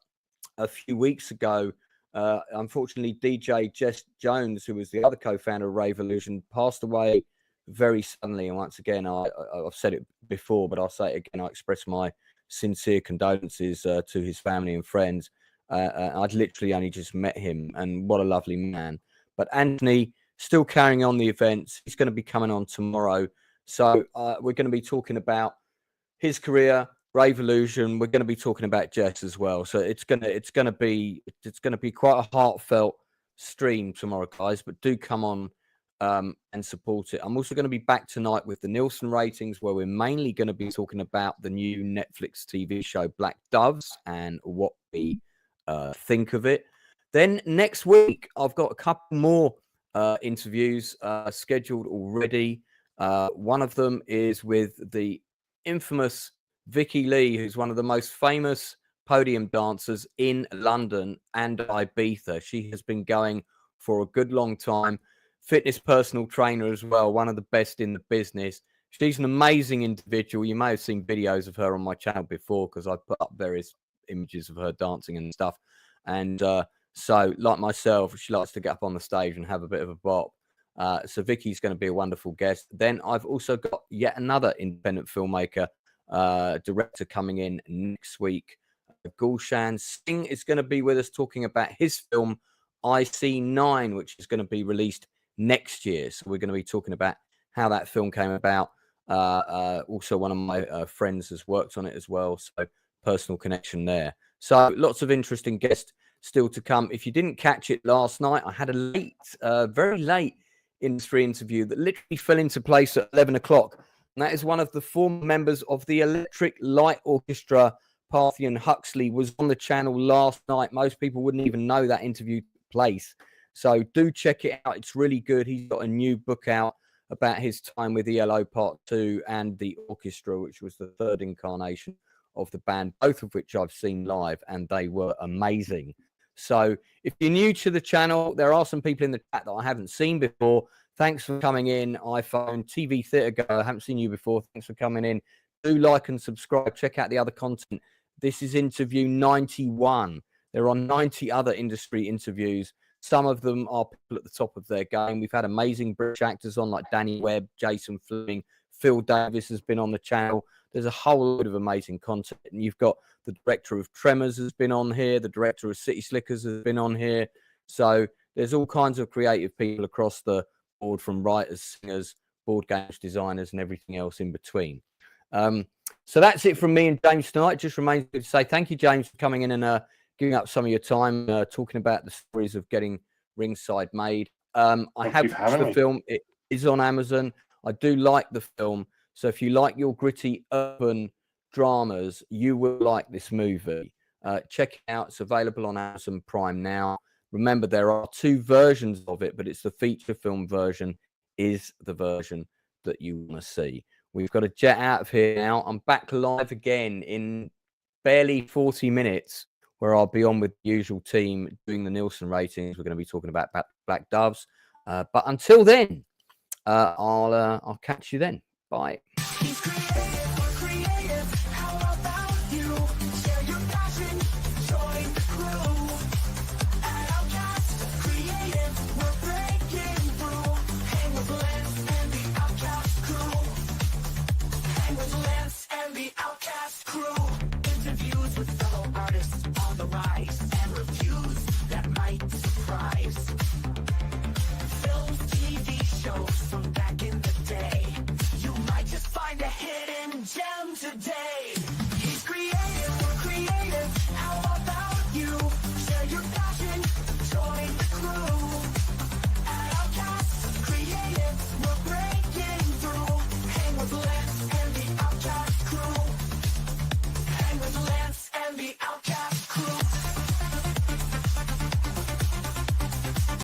Speaker 2: a few weeks ago, unfortunately, DJ Jess Jones, who was the other co-founder of Rave Illusion, passed away very suddenly. And once again, I've said it before, but I'll say it again. I express my sincere condolences to his family and friends. I'd literally only just met him, and what a lovely man. But Anthony, still carrying on the events. He's going to be coming on tomorrow. So we're going to be talking about his career, Rave Illusion. We're going to be talking about Jess as well. So it's going to be quite a heartfelt stream tomorrow, guys. But do come on and support it. I'm also going to be back tonight with the Nielsen ratings, where we're mainly going to be talking about the new Netflix TV show Black Doves and what we think of it. Then next week, I've got a couple more interviews scheduled already. One of them is with the infamous Vicky Lee, who's one of the most famous podium dancers in London and Ibiza. She has been going for a good long time. Fitness personal trainer as well, one of the best in the business. She's an amazing individual. You may have seen videos of her on my channel before, because I put up various images of her dancing and stuff. And so, like myself, she likes to get up on the stage and have a bit of a bop. So Vicky's going to be a wonderful guest. Then I've also got yet another independent filmmaker, director coming in next week. Gulshan Singh is going to be with us talking about his film IC9, which is going to be released next year. So we're going to be talking about how that film came about. Also, one of my friends has worked on it as well. So personal connection there. So lots of interesting guests still to come. If you didn't catch it last night, I had a late, very late industry interview that literally fell into place at 11 o'clock. And that is one of the former members of the Electric Light Orchestra, Parthian Huxley, was on the channel last night. Most people wouldn't even know that interview took place. So do check it out. It's really good. He's got a new book out about his time with ELO Part 2 and the orchestra, which was the third incarnation of the band, both of which I've seen live, and they were amazing. So if you're new to the channel, there are some people in the chat that I haven't seen before. Thanks for coming in. iPhone, TV Theatre Go, I haven't seen you before. Thanks for coming in. Do like and subscribe. Check out the other content. This is interview 91. There are 90 other industry interviews. Some of them are people at the top of their game. We've had amazing British actors on, like Danny Webb, Jason Flemyng, Phil Davis has been on the channel. There's a whole load of amazing content. And you've got the director of Tremors has been on here. The director of City Slickers has been on here. So there's all kinds of creative people across the board, from writers, singers, board games designers, and everything else in between. So that's it from me and James tonight. Just remains to say thank you, James, for coming in and giving up some of your time talking about the stories of getting Ringside made. I have watched the film. It is on Amazon. I do like the film. So if you like your gritty urban dramas, you will like this movie. Check it out. It's available on Amazon Prime now. Remember, there are two versions of it, but it's the feature film version is the version that you want to see. We've got to jet out of here now. I'm back live again in barely 40 minutes, where I'll be on with the usual team doing the Nielsen ratings. We're going to be talking about Black Doves. But until then, I'll catch you then. Bye.
Speaker 4: And the Outcast crew, interviews day.